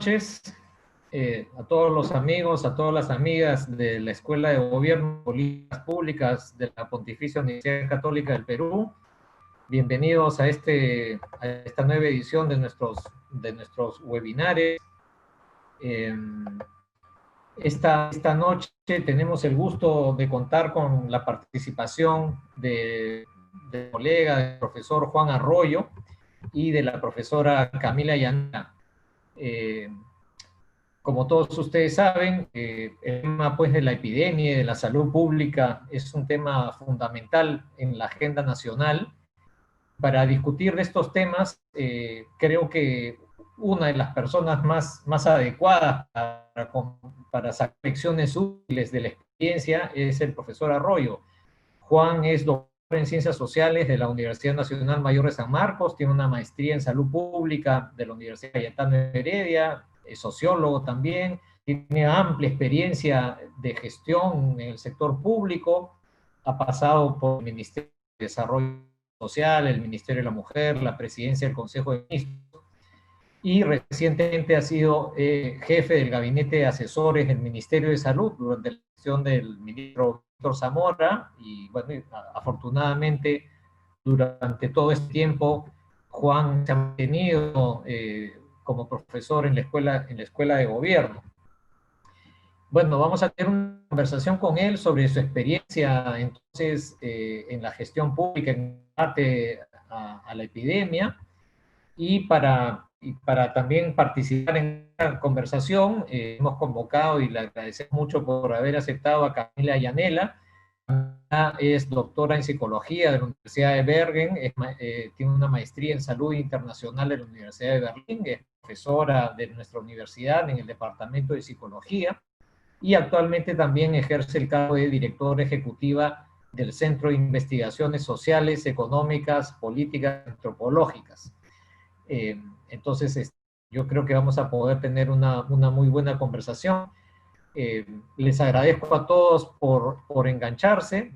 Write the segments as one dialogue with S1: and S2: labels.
S1: noches a todos los amigos, a todas las amigas de la Escuela de Gobierno y Políticas Públicas de la Pontificia Universidad Católica del Perú. Bienvenidos a esta nueva edición de nuestros webinares. Esta noche tenemos el gusto de contar con la participación del colega, del profesor Juan Arroyo y de la profesora Camila Llanera. Como todos ustedes saben, el tema pues, de la epidemia y de la salud pública es un tema fundamental en la agenda nacional. Para discutir de estos temas, creo que una de las personas más adecuadas para sacar lecciones útiles de la experiencia es el profesor Arroyo. Juan es doctor en Ciencias Sociales de la Universidad Nacional Mayor de San Marcos, tiene una maestría en Salud Pública de la Universidad Cayetano Heredia, es sociólogo también, tiene amplia experiencia de gestión en el sector público, ha pasado por el Ministerio de Desarrollo Social, el Ministerio de la Mujer, la Presidencia del Consejo de Ministros, y recientemente ha sido jefe del Gabinete de Asesores del Ministerio de Salud durante la gestión del ministro Víctor Zamora, y bueno, afortunadamente durante todo este tiempo Juan se ha mantenido como profesor en la escuela de gobierno. Bueno, vamos a tener una conversación con él sobre su experiencia entonces en la gestión pública en combate a la epidemia, y para también participar en esta conversación hemos convocado, y le agradecemos mucho por haber aceptado, a Camila Llanera. Es doctora en psicología de la Universidad de Bergen, tiene una maestría en salud internacional de la Universidad de Berlín, es profesora de nuestra universidad en el departamento de psicología, y actualmente también ejerce el cargo de directora ejecutiva del Centro de Investigaciones Sociales, Económicas, Políticas y Antropológicas. Entonces, yo creo que vamos a poder tener una muy buena conversación. Les agradezco a todos por engancharse,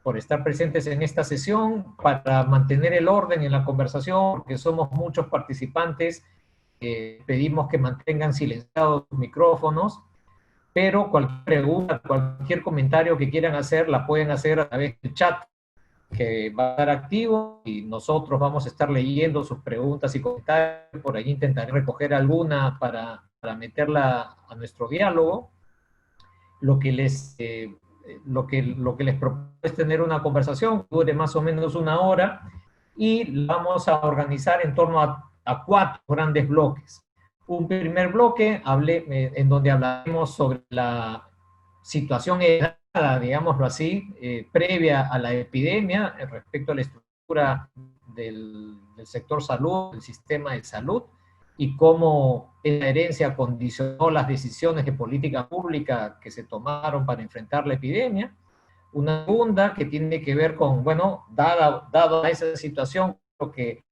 S1: por estar presentes en esta sesión, para mantener el orden en la conversación, porque somos muchos participantes. Pedimos que mantengan silenciados sus micrófonos, pero cualquier pregunta, cualquier comentario que quieran hacer, la pueden hacer a través del chat, que va a estar activo, y nosotros vamos a estar leyendo sus preguntas y comentarios. Por allí intentaré recoger alguna para meterla a nuestro diálogo. Lo que les propongo es tener una conversación que dure más o menos una hora, y la vamos a organizar en torno a 4 grandes bloques. Un primer bloque en donde hablaremos sobre la situación digámoslo así, previa a la epidemia respecto a la estructura del sector salud, del sistema de salud, y cómo esa herencia condicionó las decisiones de política pública que se tomaron para enfrentar la epidemia. Una segunda que tiene que ver con, bueno, dado a esa situación, lo que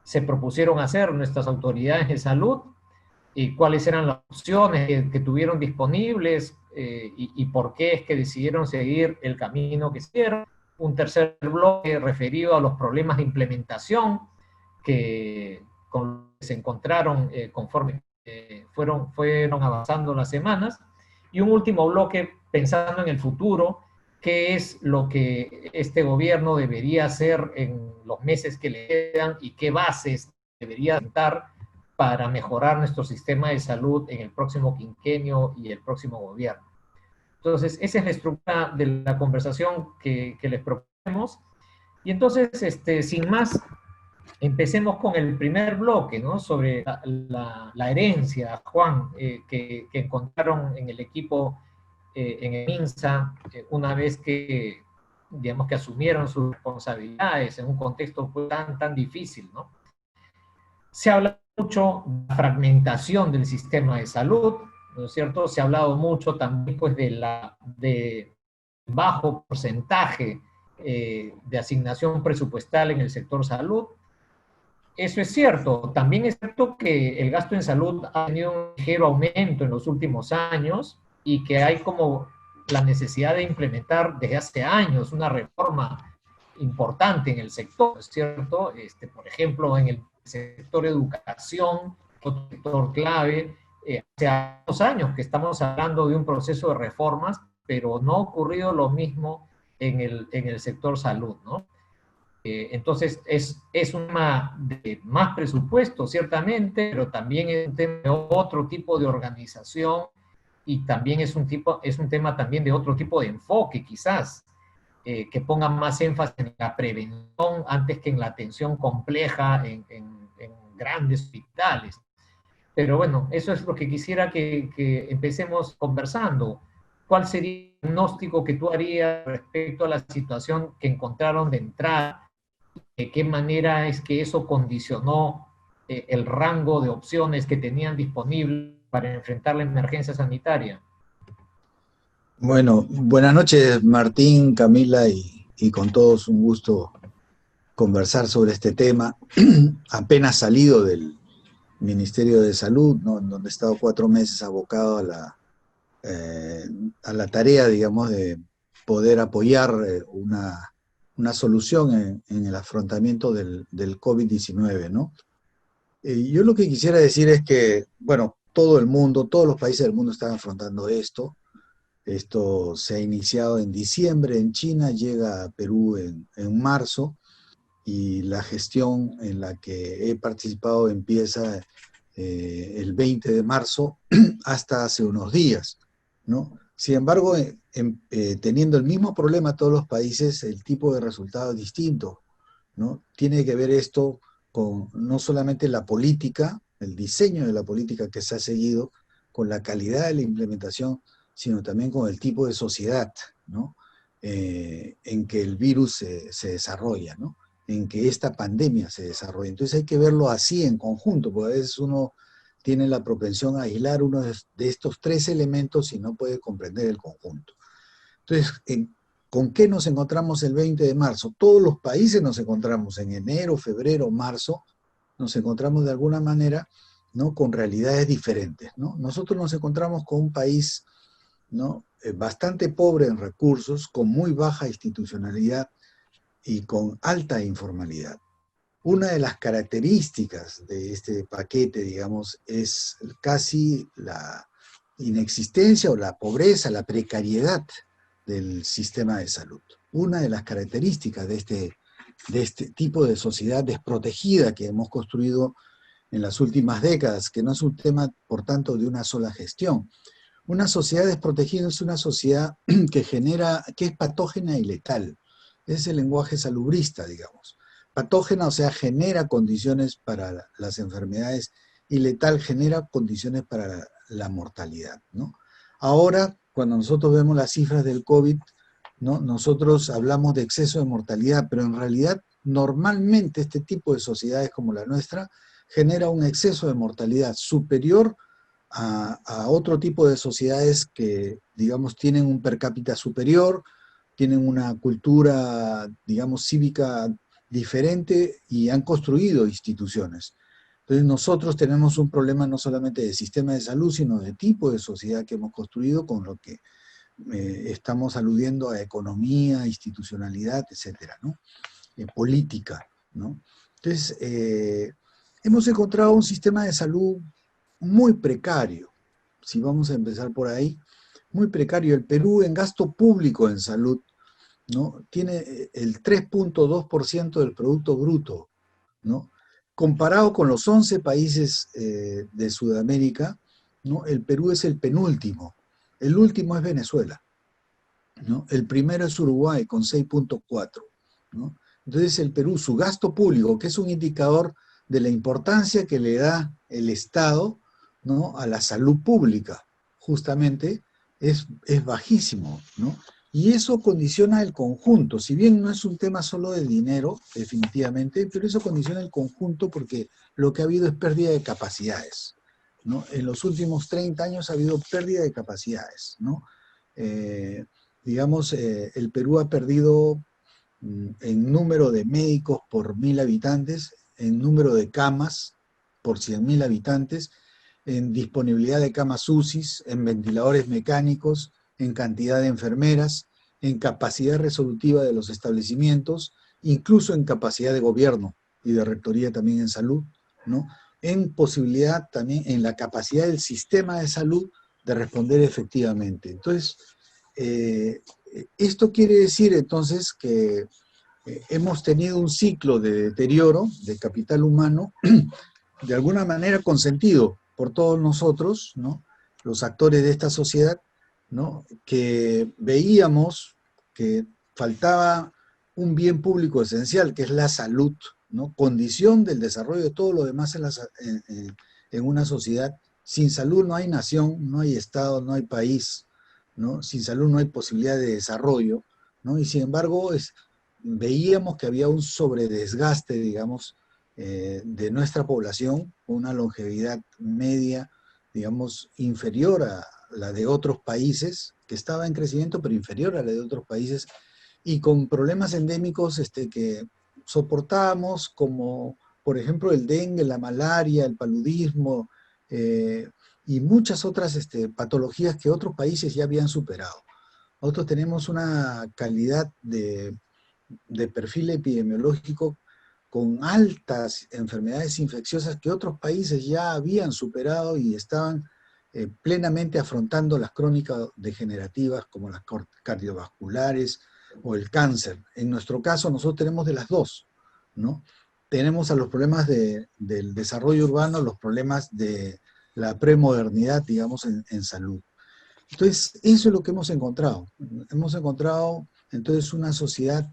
S1: se propusieron hacer nuestras autoridades de salud, y cuáles eran las opciones que tuvieron disponibles, y por qué es que decidieron seguir el camino que hicieron. Un tercer bloque referido a los problemas de implementación con los que se encontraron conforme fueron avanzando las semanas. Y un último bloque pensando en el futuro, qué es lo que este gobierno debería hacer en los meses que le quedan y qué bases debería sentar para mejorar nuestro sistema de salud en el próximo quinquenio y el próximo gobierno. Entonces, esa es la estructura de la conversación que les proponemos. Y entonces, sin más, empecemos con el primer bloque, ¿no? Sobre la herencia, Juan, que encontraron en el equipo, en el MINSA, una vez que, digamos, que asumieron sus responsabilidades en un contexto tan difícil, ¿no? Se habla mucho de la fragmentación del sistema de salud, ¿no es cierto? Se ha hablado mucho también pues, de bajo porcentaje de asignación presupuestal en el sector salud. Eso es cierto. También es cierto que el gasto en salud ha tenido un ligero aumento en los últimos años, y que hay como la necesidad de implementar desde hace años una reforma importante en el sector, ¿es cierto? Por ejemplo, en el sector educación, otro sector clave. Hace unos años que estamos hablando de un proceso de reformas, pero no ha ocurrido lo mismo en el sector salud, ¿no? Entonces, es un tema de más presupuesto, ciertamente, pero también es un tema de otro tipo de organización y también es un tema también de otro tipo de enfoque, quizás, que ponga más énfasis en la prevención antes que en la atención compleja en grandes hospitales. Pero bueno, eso es lo que quisiera que empecemos conversando. ¿Cuál sería el diagnóstico que tú harías respecto a la situación que encontraron de entrada? ¿De qué manera es que eso condicionó el rango de opciones que tenían disponible para enfrentar la emergencia sanitaria?
S2: Bueno, buenas noches Martín, Camila y con todos un gusto conversar sobre este tema. Apenas salido del Ministerio de Salud, ¿no? Donde he estado 4 meses abocado eh, a la tarea, digamos, de poder apoyar una solución en el afrontamiento del COVID-19, ¿no? Yo lo que quisiera decir es que, bueno, todo el mundo, todos los países del mundo están afrontando esto. Esto se ha iniciado en diciembre en China, llega a Perú en marzo y la gestión en la que he participado empieza el 20 de marzo hasta hace unos días, ¿no? Sin embargo, teniendo el mismo problema todos los países, el tipo de resultado es distinto, ¿no? Tiene que ver esto con no solamente la política, el diseño de la política que se ha seguido, con la calidad de la implementación, sino también con el tipo de sociedad, ¿no? En que el virus se desarrolla, ¿no? En que esta pandemia se desarrolla. Entonces hay que verlo así en conjunto, porque a veces uno tiene la propensión a aislar uno de estos tres elementos y no puede comprender el conjunto. Entonces, ¿con qué nos encontramos el 20 de marzo? Todos los países nos encontramos en enero, febrero, marzo, nos encontramos de alguna manera, ¿no? Con realidades diferentes, ¿no? Nosotros nos encontramos con un país, ¿no? Bastante pobre en recursos, con muy baja institucionalidad y con alta informalidad. Una de las características de este paquete, digamos, es casi la inexistencia o la pobreza, la precariedad del sistema de salud. Una de las características de este tipo de sociedad desprotegida que hemos construido en las últimas décadas, que no es un tema, por tanto, de una sola gestión. Una sociedad desprotegida es una sociedad que es patógena y letal. Es el lenguaje salubrista, digamos. Patógena, o sea, genera condiciones para las enfermedades y letal genera condiciones para la mortalidad, ¿no? Ahora, cuando nosotros vemos las cifras del COVID, ¿no? Nosotros hablamos de exceso de mortalidad, pero en realidad normalmente este tipo de sociedades como la nuestra genera un exceso de mortalidad superior a otro tipo de sociedades que, digamos, tienen un per cápita superior, tienen una cultura, digamos, cívica diferente y han construido instituciones. Entonces nosotros tenemos un problema no solamente de sistema de salud, sino de tipo de sociedad que hemos construido, con lo que estamos aludiendo a economía, institucionalidad, etcétera, ¿no? Política, ¿no? Entonces, hemos encontrado un sistema de salud muy precario, si vamos a empezar por ahí, muy precario. El Perú en gasto público en salud, ¿no? Tiene el 3.2% del Producto Bruto, ¿no? Comparado con los 11 países de Sudamérica, ¿no? El Perú es el penúltimo. El último es Venezuela, ¿no? El primero es Uruguay con 6.4, ¿no? Entonces el Perú, su gasto público, que es un indicador de la importancia que le da el Estado, ¿no? A la salud pública, justamente, es bajísimo, ¿no? Y eso condiciona el conjunto, si bien no es un tema solo de dinero, definitivamente, pero eso condiciona el conjunto porque lo que ha habido es pérdida de capacidades, ¿no? En los últimos 30 años ha habido pérdida de capacidades, ¿no? Eh, digamos, el Perú ha perdido en número de médicos por 1.000 habitantes, en número de camas por 100.000 habitantes, en disponibilidad de camas UCI, en ventiladores mecánicos, en cantidad de enfermeras, en capacidad resolutiva de los establecimientos, incluso en capacidad de gobierno y de rectoría también en salud, ¿no? en posibilidad también, en la capacidad del sistema de salud de responder efectivamente. Entonces, esto quiere decir entonces que hemos tenido un ciclo de deterioro de capital humano, de alguna manera consentido por todos nosotros, ¿no? Los actores de esta sociedad, ¿no? Que veíamos que faltaba un bien público esencial, que es la salud, ¿no? Condición del desarrollo de todo lo demás en una sociedad. Sin salud no hay nación, no hay Estado, no hay país, ¿no? Sin salud no hay posibilidad de desarrollo, ¿no? Y sin embargo, veíamos que había un sobredesgaste, digamos, de nuestra población, con una longevidad media, digamos, inferior a la de otros países, que estaba en crecimiento, pero inferior a la de otros países, y con problemas endémicos que soportábamos, como por ejemplo el dengue, la malaria, el paludismo, y muchas otras patologías que otros países ya habían superado. Nosotros tenemos una calidad de perfil epidemiológico con altas enfermedades infecciosas que otros países ya habían superado y estaban plenamente afrontando las crónicas degenerativas como las cardiovasculares o el cáncer. En nuestro caso, nosotros tenemos de las dos, ¿no? Tenemos a los problemas del desarrollo urbano, los problemas de la premodernidad, digamos, en salud. Entonces, eso es lo que hemos encontrado. Hemos encontrado, entonces, una sociedad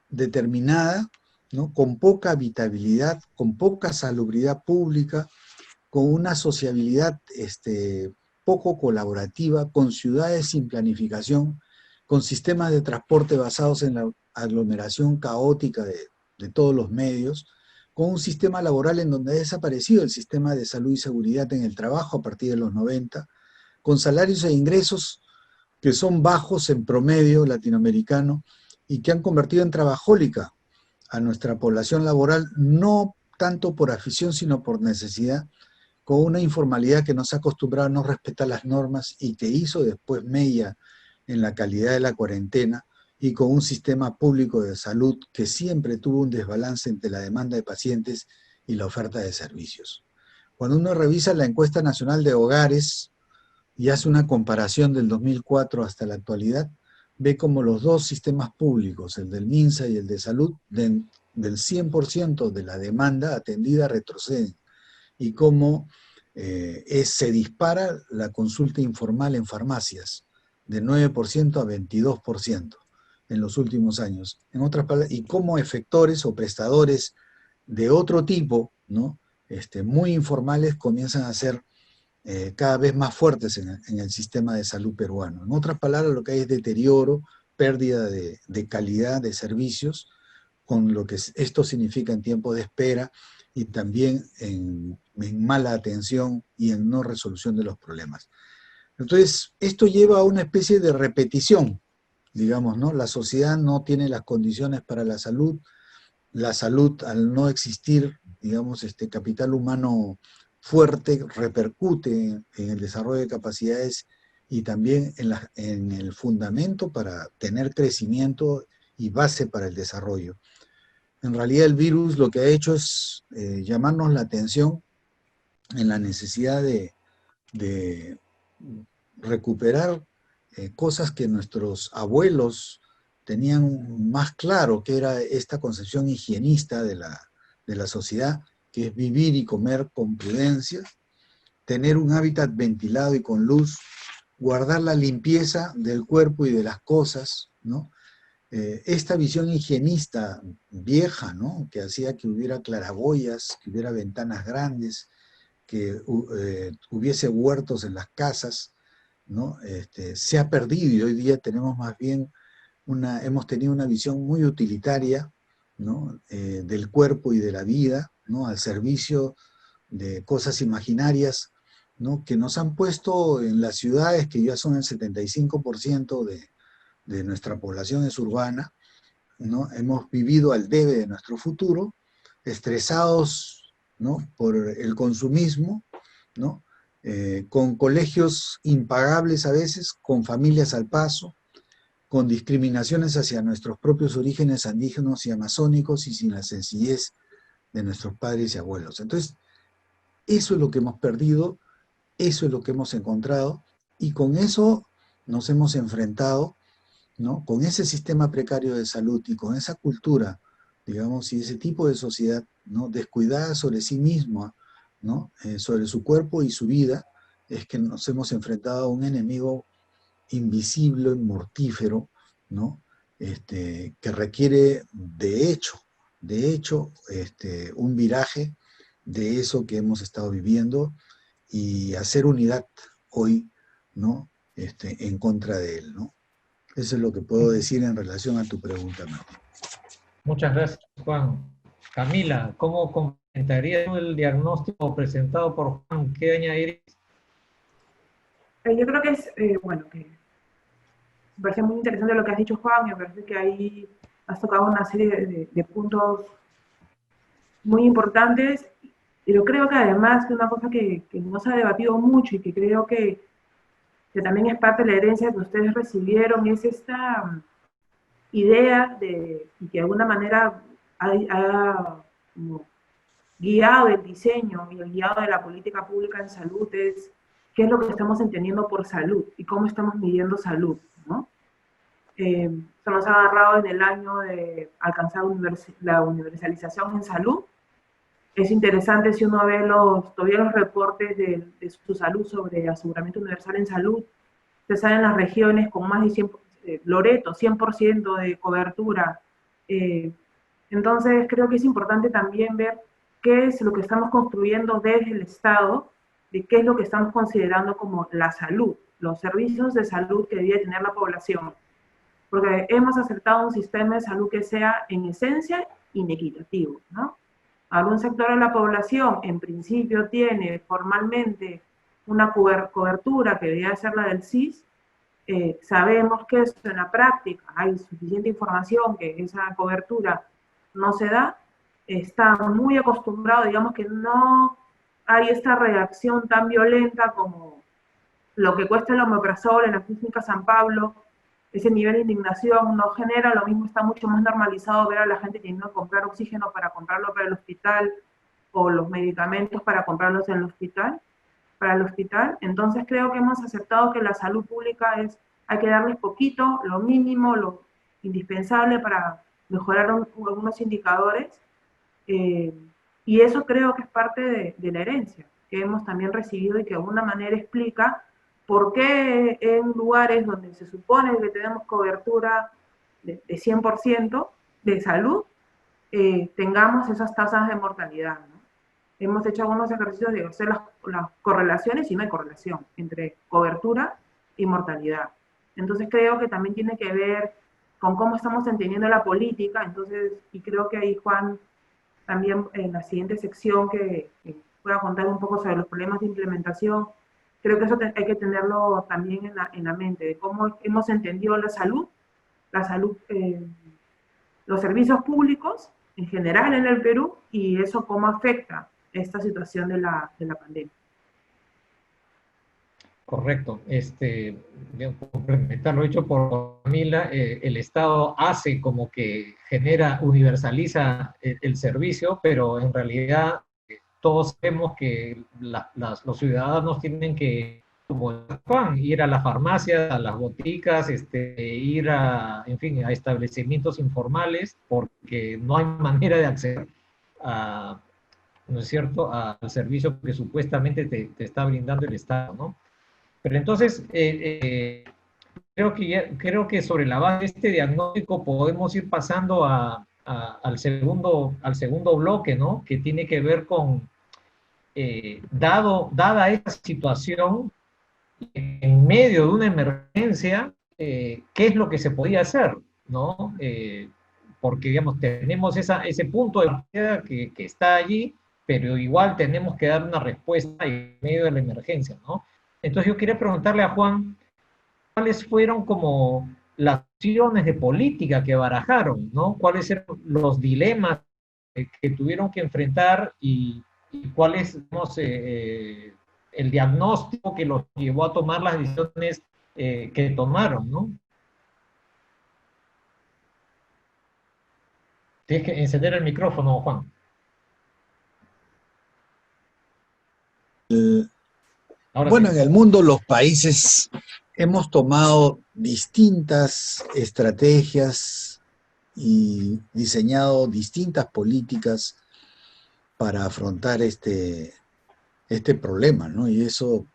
S2: determinada, ¿no? Con poca habitabilidad, con poca salubridad pública, con una sociabilidad poco colaborativa, con ciudades sin planificación, con sistemas de transporte basados en la aglomeración caótica de todos los medios, con un sistema laboral en donde ha desaparecido el sistema de salud y seguridad en el trabajo a partir de los 90, con salarios e ingresos que son bajos en promedio latinoamericano y que han convertido en trabajólica a nuestra población laboral, no tanto por afición, sino por necesidad, con una informalidad que nos ha acostumbrado a no respetar las normas y que hizo después mella en la calidad de la cuarentena, y con un sistema público de salud que siempre tuvo un desbalance entre la demanda de pacientes y la oferta de servicios. Cuando uno revisa la encuesta nacional de hogares y hace una comparación del 2004 hasta la actualidad, ve como los dos sistemas públicos, el del MINSA y el de salud, del 100% de la demanda atendida retroceden, y cómo se dispara la consulta informal en farmacias, de 9% a 22% en los últimos años. En otras palabras, y cómo efectores o prestadores de otro tipo, ¿no? Muy informales, comienzan a ser cada vez más fuertes en el sistema de salud peruano. En otras palabras, lo que hay es deterioro, pérdida de calidad de servicios, con lo que esto significa en tiempo de espera y también en mala atención y en no resolución de los problemas. Entonces, esto lleva a una especie de repetición, digamos, ¿no? La sociedad no tiene las condiciones para la salud al no existir, digamos, capital humano fuerte, repercute en el desarrollo de capacidades y también en el fundamento para tener crecimiento y base para el desarrollo. En realidad el virus lo que ha hecho es llamarnos la atención en la necesidad de recuperar cosas que nuestros abuelos tenían más claro, que era esta concepción higienista de la sociedad, que es vivir y comer con prudencia, tener un hábitat ventilado y con luz, guardar la limpieza del cuerpo y de las cosas, ¿no? Esta visión higienista vieja, ¿no? Que hacía que hubiera claraboyas, que hubiera ventanas grandes, que hubiese huertos en las casas, ¿no? Se ha perdido y hoy día tenemos más bien hemos tenido una visión muy utilitaria, ¿no? Del cuerpo y de la vida, ¿no? Al servicio de cosas imaginarias, ¿no? Que nos han puesto en las ciudades, que ya son el 75% de nuestra población es urbana, ¿no? Hemos vivido al debe de nuestro futuro, estresados, ¿no? Por el consumismo, ¿no? Con colegios impagables a veces, con familias al paso, con discriminaciones hacia nuestros propios orígenes andígenas y amazónicos y sin la sencillez de nuestros padres y abuelos. Entonces, eso es lo que hemos perdido, eso es lo que hemos encontrado, y con eso nos hemos enfrentado, ¿no? Con ese sistema precario de salud y con esa cultura, digamos, y ese tipo de sociedad, ¿no? Descuidada sobre sí misma, ¿no? Sobre su cuerpo y su vida, es que nos hemos enfrentado a un enemigo invisible, mortífero, ¿no? Que requiere de hecho, un viraje de eso que hemos estado viviendo y hacer unidad hoy, ¿no? En contra de él, ¿no? Eso es lo que puedo decir en relación a tu pregunta, Martín.
S1: Muchas gracias, Juan. Camila, ¿cómo comentarías tú el diagnóstico presentado por Juan? ¿Qué añadirías?
S3: Yo creo que es, bueno, que me parece muy interesante lo que has dicho, Juan, me parece que ahí has tocado una serie de puntos muy importantes, y yo creo que además que una cosa que no se ha debatido mucho y que creo que también es parte de la herencia que ustedes recibieron, es esta idea de, y que de alguna manera ha como guiado el diseño y el guiado de la política pública en salud, es qué es lo que estamos entendiendo por salud y cómo estamos midiendo salud, ¿no? Se nos ha agarrado en el año de alcanzar la universalización en salud. Es interesante si uno ve todavía los reportes de su salud sobre aseguramiento universal en salud. Se saben las regiones con más de 100, Loreto, 100% de cobertura. Entonces creo que es importante también ver qué es lo que estamos construyendo desde el Estado, de qué es lo que estamos considerando como la salud, los servicios de salud que debe tener la población. Porque hemos aceptado un sistema de salud que sea en esencia inequitativo, ¿no? Algún sector de la población en principio tiene formalmente una cobertura que debería ser la del SIS. Sabemos que eso en la práctica hay suficiente información que esa cobertura no se da, está muy acostumbrado, digamos que no hay esta reacción tan violenta como lo que cuesta el omeprazol en la clínica San Pablo. Ese nivel de indignación no genera, lo mismo está mucho más normalizado ver a la gente teniendo que comprar oxígeno para comprarlo para el hospital, o los medicamentos para comprarlos en el hospital, para el hospital. Entonces creo que hemos aceptado que la salud pública hay que darles poquito, lo mínimo, lo indispensable para mejorar algunos indicadores, y eso creo que es parte de la herencia que hemos también recibido y que de alguna manera explica por qué en lugares donde se supone que tenemos cobertura de 100% de salud, tengamos esas tasas de mortalidad, ¿no? Hemos hecho algunos ejercicios de hacer las correlaciones y no hay correlación entre cobertura y mortalidad. Entonces creo que también tiene que ver con cómo estamos entendiendo la política. Entonces, y creo que ahí Juan también en la siguiente sección que pueda contar un poco sobre los problemas de implementación, creo que eso hay que tenerlo también en la mente, de cómo hemos entendido la salud, los servicios públicos en general en el Perú, y eso cómo afecta esta situación de la pandemia.
S1: Correcto. Complementar lo hecho por Camila, el Estado hace como que universaliza el servicio, pero en realidad todos sabemos que los ciudadanos tienen que, como Juan, ir a las farmacias, a las boticas, ir en fin, a establecimientos informales, porque no hay manera de acceder a, ¿no es cierto?, al servicio que supuestamente te está brindando el Estado, ¿no? Pero entonces, creo que sobre la base de este diagnóstico podemos ir pasando al segundo bloque, ¿no? Que tiene que ver con, dada esta situación, en medio de una emergencia, ¿qué es lo que se podía hacer, ¿no? Porque, digamos, tenemos ese punto de partida que está allí, pero igual tenemos que dar una respuesta en medio de la emergencia, ¿no? Entonces yo quería preguntarle a Juan, ¿cuáles fueron como las opciones de política que barajaron, ¿no? ¿Cuáles eran los dilemas que tuvieron que enfrentar y cuál es, digamos, el diagnóstico que los llevó a tomar las decisiones que tomaron, ¿no? Tienes que encender el micrófono, Juan. Ahora
S2: Bueno,
S1: sí.
S2: en el mundo los países hemos tomado distintas estrategias y diseñado distintas políticas para afrontar este problema, ¿no? Y eso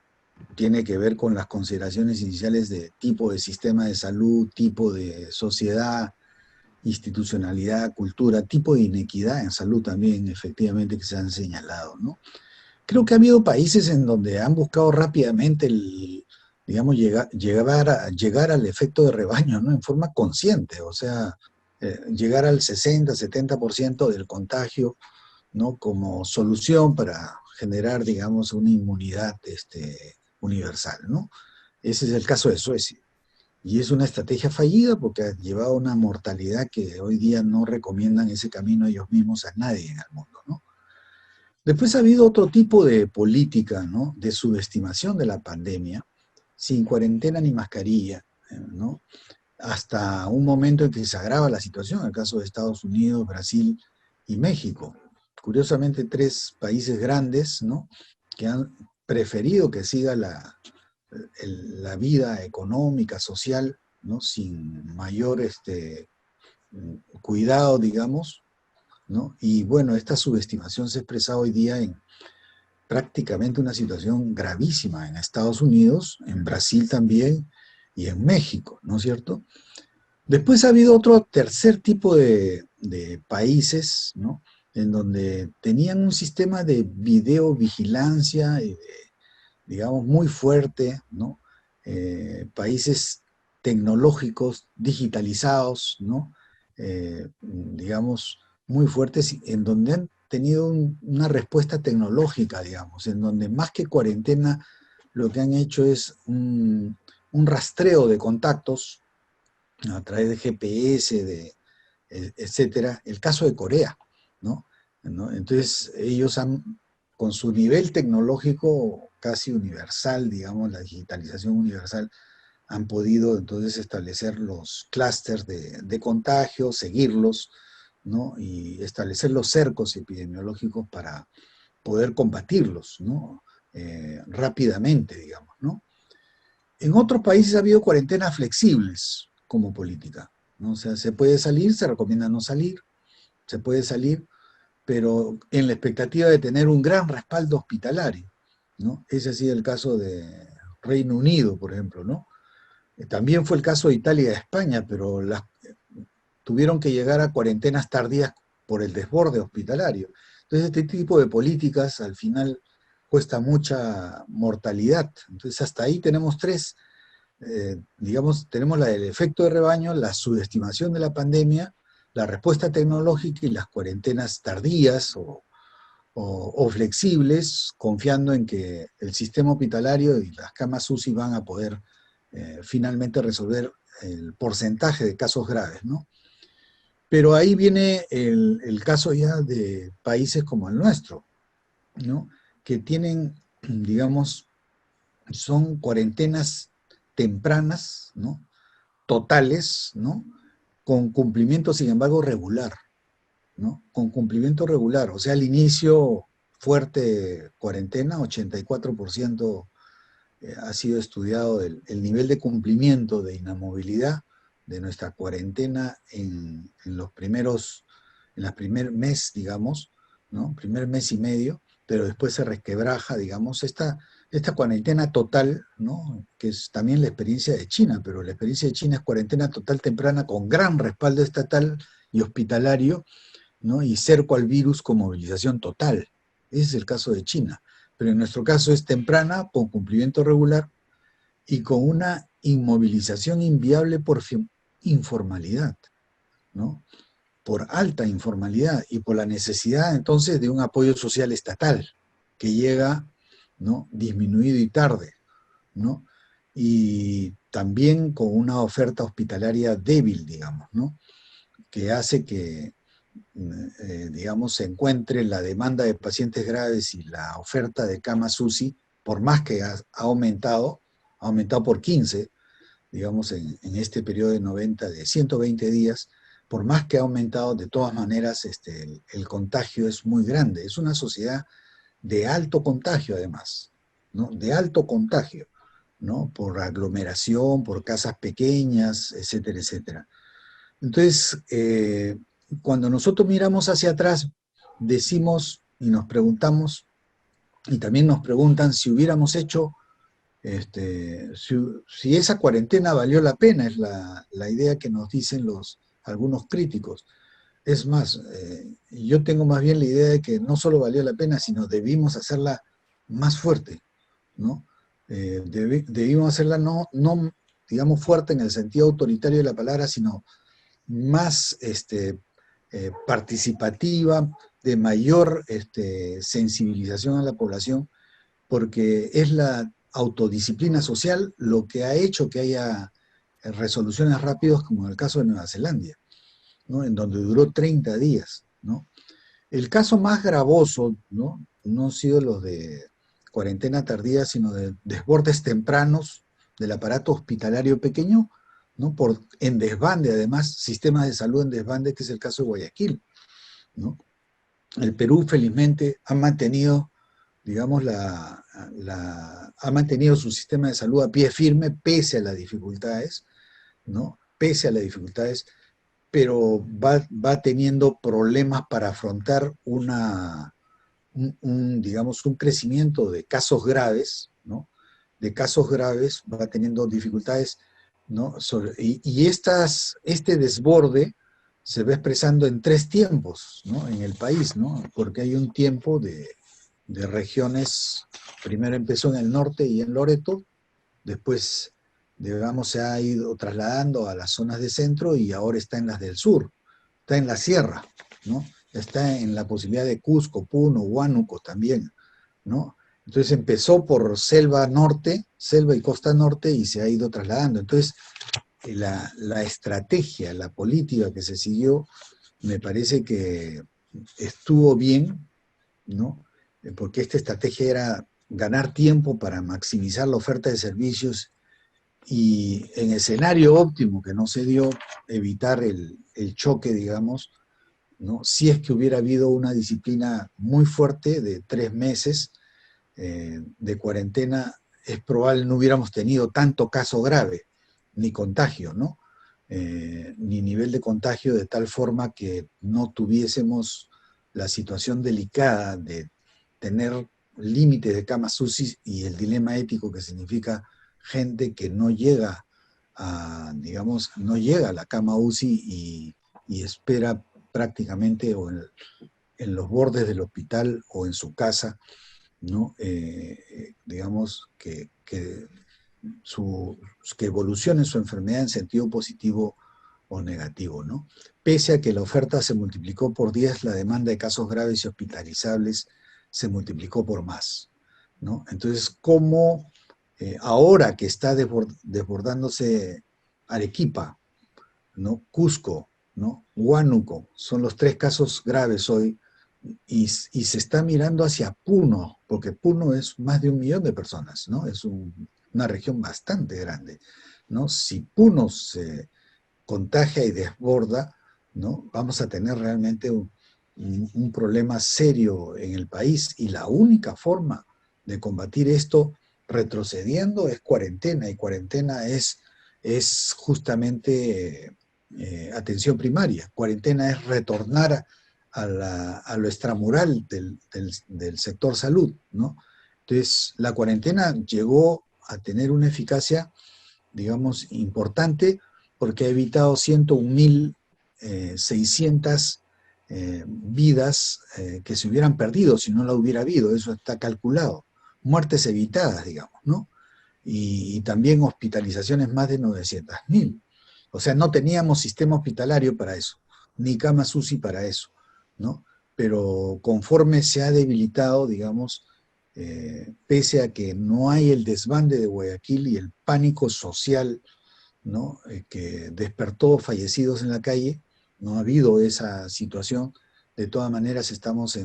S2: tiene que ver con las consideraciones iniciales de tipo de sistema de salud, tipo de sociedad, institucionalidad, cultura, tipo de inequidad en salud también, efectivamente, que se han señalado, ¿no? Creo que ha habido países en donde han buscado rápidamente digamos, llegar al efecto de rebaño, ¿no? En forma consciente, o sea, llegar al 60, 70% del contagio, ¿no? Como solución para generar, digamos, una inmunidad universal, ¿no? Ese es el caso de Suecia. Y es una estrategia fallida porque ha llevado a una mortalidad que hoy día no recomiendan ese camino ellos mismos a nadie en el mundo, ¿no? Después ha habido otro tipo de política, ¿no? De subestimación de la pandemia, sin cuarentena ni mascarilla, ¿no? Hasta un momento en que se agrava la situación, en el caso de Estados Unidos, Brasil y México. Curiosamente, tres países grandes, ¿no? Que han preferido que siga la vida económica, social, ¿no? Sin mayor cuidado, digamos, ¿no? Y bueno, esta subestimación se expresa hoy día en prácticamente una situación gravísima en Estados Unidos, en Brasil también y en México, ¿no es cierto? Después ha habido otro tercer tipo de países, ¿no? En donde tenían un sistema de videovigilancia, digamos, muy fuerte, ¿no? Países tecnológicos, digitalizados, ¿no? Digamos, muy fuertes, en donde han tenido una respuesta tecnológica, digamos, en donde más que cuarentena, lo que han hecho es un rastreo de contactos a través de GPS, etcétera. El caso de Corea, ¿no? Entonces, ellos han, con su nivel tecnológico casi universal, digamos, la digitalización universal, han podido entonces establecer los clústeres de contagio, seguirlos, ¿no? Y establecer los cercos epidemiológicos para poder combatirlos, ¿no? Rápidamente, digamos, ¿no? En otros países ha habido cuarentenas flexibles como política, ¿no? O sea, se puede salir, se recomienda no salir, se puede salir, pero en la expectativa de tener un gran respaldo hospitalario, ¿no? Ese ha sido el caso de Reino Unido, por ejemplo, ¿no? También fue el caso de Italia y de España, pero tuvieron que llegar a cuarentenas tardías por el desborde hospitalario. Entonces, este tipo de políticas al final cuesta mucha mortalidad. Entonces, hasta ahí tenemos tres, digamos, tenemos la del efecto de rebaño, la subestimación de la pandemia, la respuesta tecnológica y las cuarentenas tardías o flexibles, confiando en que el sistema hospitalario y las camas UCI van a poder finalmente resolver el porcentaje de casos graves, ¿no? Pero ahí viene el caso ya de países como el nuestro, ¿no? Que tienen, digamos, son cuarentenas tempranas, ¿no? Totales, ¿no? Con cumplimiento, sin embargo, regular, ¿no? Con cumplimiento regular, o sea, al inicio fuerte cuarentena, 84% ha sido estudiado el nivel de cumplimiento de inamovilidad de nuestra cuarentena en los primeros, en el primer mes, digamos, ¿no? Primer mes y medio, pero después se resquebraja, digamos, esta cuarentena total, ¿no? Que es también la experiencia de China, pero la experiencia de China es cuarentena total temprana con gran respaldo estatal y hospitalario, ¿no? Y cerco al virus con movilización total. Ese es el caso de China. Pero en nuestro caso es temprana, con cumplimiento regular y con una inmovilización inviable por informalidad, ¿no? Por alta informalidad y por la necesidad entonces de un apoyo social estatal que llega, ¿no? Disminuido y tarde, ¿no? Y también con una oferta hospitalaria débil, digamos, ¿no? Que hace que digamos, se encuentre la demanda de pacientes graves y la oferta de camas UCI, por más que ha aumentado por 15, digamos, en este periodo de 120 días, por más que ha aumentado, de todas maneras, el contagio es muy grande. Es una sociedad de alto contagio además, ¿no? De alto contagio, ¿no? Por aglomeración, por casas pequeñas, etcétera, etcétera. Entonces, cuando nosotros miramos hacia atrás, decimos y nos preguntamos, y también nos preguntan si hubiéramos hecho, si esa cuarentena valió la pena, es la idea que nos dicen algunos críticos. Es más, yo tengo más bien la idea de que no solo valió la pena, sino debimos hacerla más fuerte, ¿no? Debimos hacerla no, digamos, fuerte en el sentido autoritario de la palabra, sino más participativa, de mayor sensibilización a la población, porque es la autodisciplina social lo que ha hecho que haya resoluciones rápidas, como en el caso de Nueva Zelanda, ¿no? En donde duró 30 días, ¿no? El caso más gravoso, no han sido los de cuarentena tardía, sino de desbordes tempranos del aparato hospitalario pequeño, ¿no? En desbande, además, sistemas de salud en desbande, que es el caso de Guayaquil, ¿no? El Perú, felizmente, ha mantenido, digamos, ha mantenido su sistema de salud a pie firme, pese a las dificultades, ¿no? Pese a las dificultades, pero va teniendo problemas para afrontar digamos, un crecimiento de casos graves, ¿no? De casos graves, va teniendo dificultades, ¿no? Y este desborde se va expresando en 3 tiempos, ¿no? En el país, ¿no? Porque hay un tiempo de regiones, primero empezó en el norte y en Loreto, después, digamos, se ha ido trasladando a las zonas de centro y ahora está en las del sur, está en la sierra, ¿no? Está en la posibilidad de Cusco, Puno, Huánuco también, ¿no? Entonces empezó por selva norte, selva y costa norte, y se ha ido trasladando. Entonces, la estrategia, la política que se siguió, me parece que estuvo bien, ¿no? Porque esta estrategia era ganar tiempo para maximizar la oferta de servicios y en escenario óptimo que no se dio, evitar el choque, digamos, ¿no? Si es que hubiera habido una disciplina muy fuerte de 3 meses de cuarentena, es probable no hubiéramos tenido tanto caso grave, ni contagio, ¿no? Ni nivel de contagio de tal forma que no tuviésemos la situación delicada de tener límites de camas UCI y el dilema ético que significa gente que no llega digamos, no llega a la cama UCI y espera prácticamente o en los bordes del hospital o en su casa, ¿no? Digamos, que evolucione su enfermedad en sentido positivo o negativo, ¿no? Pese a que la oferta se multiplicó por 10, la demanda de casos graves y hospitalizables se multiplicó por más, ¿no? Entonces, ¿cómo ahora que está desbordándose Arequipa, ¿no? Cusco, ¿no? Huánuco, son los 3 casos graves hoy, y se está mirando hacia Puno, porque Puno es más de 1 millón de personas, ¿no? Es una región bastante grande, ¿no? Si Puno se contagia y desborda, ¿no? Vamos a tener realmente un problema serio en el país, y la única forma de combatir esto retrocediendo es cuarentena, y cuarentena es justamente atención primaria. Cuarentena es retornar a lo extramural del sector salud, ¿no? Entonces, la cuarentena llegó a tener una eficacia, digamos, importante, porque ha evitado 101.600 vidas que se hubieran perdido si no la hubiera habido, eso está calculado. Muertes evitadas, digamos, ¿no? Y también hospitalizaciones más de 900.000. O sea, no teníamos sistema hospitalario para eso, ni camas UCI para eso, ¿no? Pero conforme se ha debilitado, digamos, pese a que no hay el desbande de Guayaquil y el pánico social, ¿no? Que despertó fallecidos en la calle, no ha habido esa situación. De todas maneras, estamos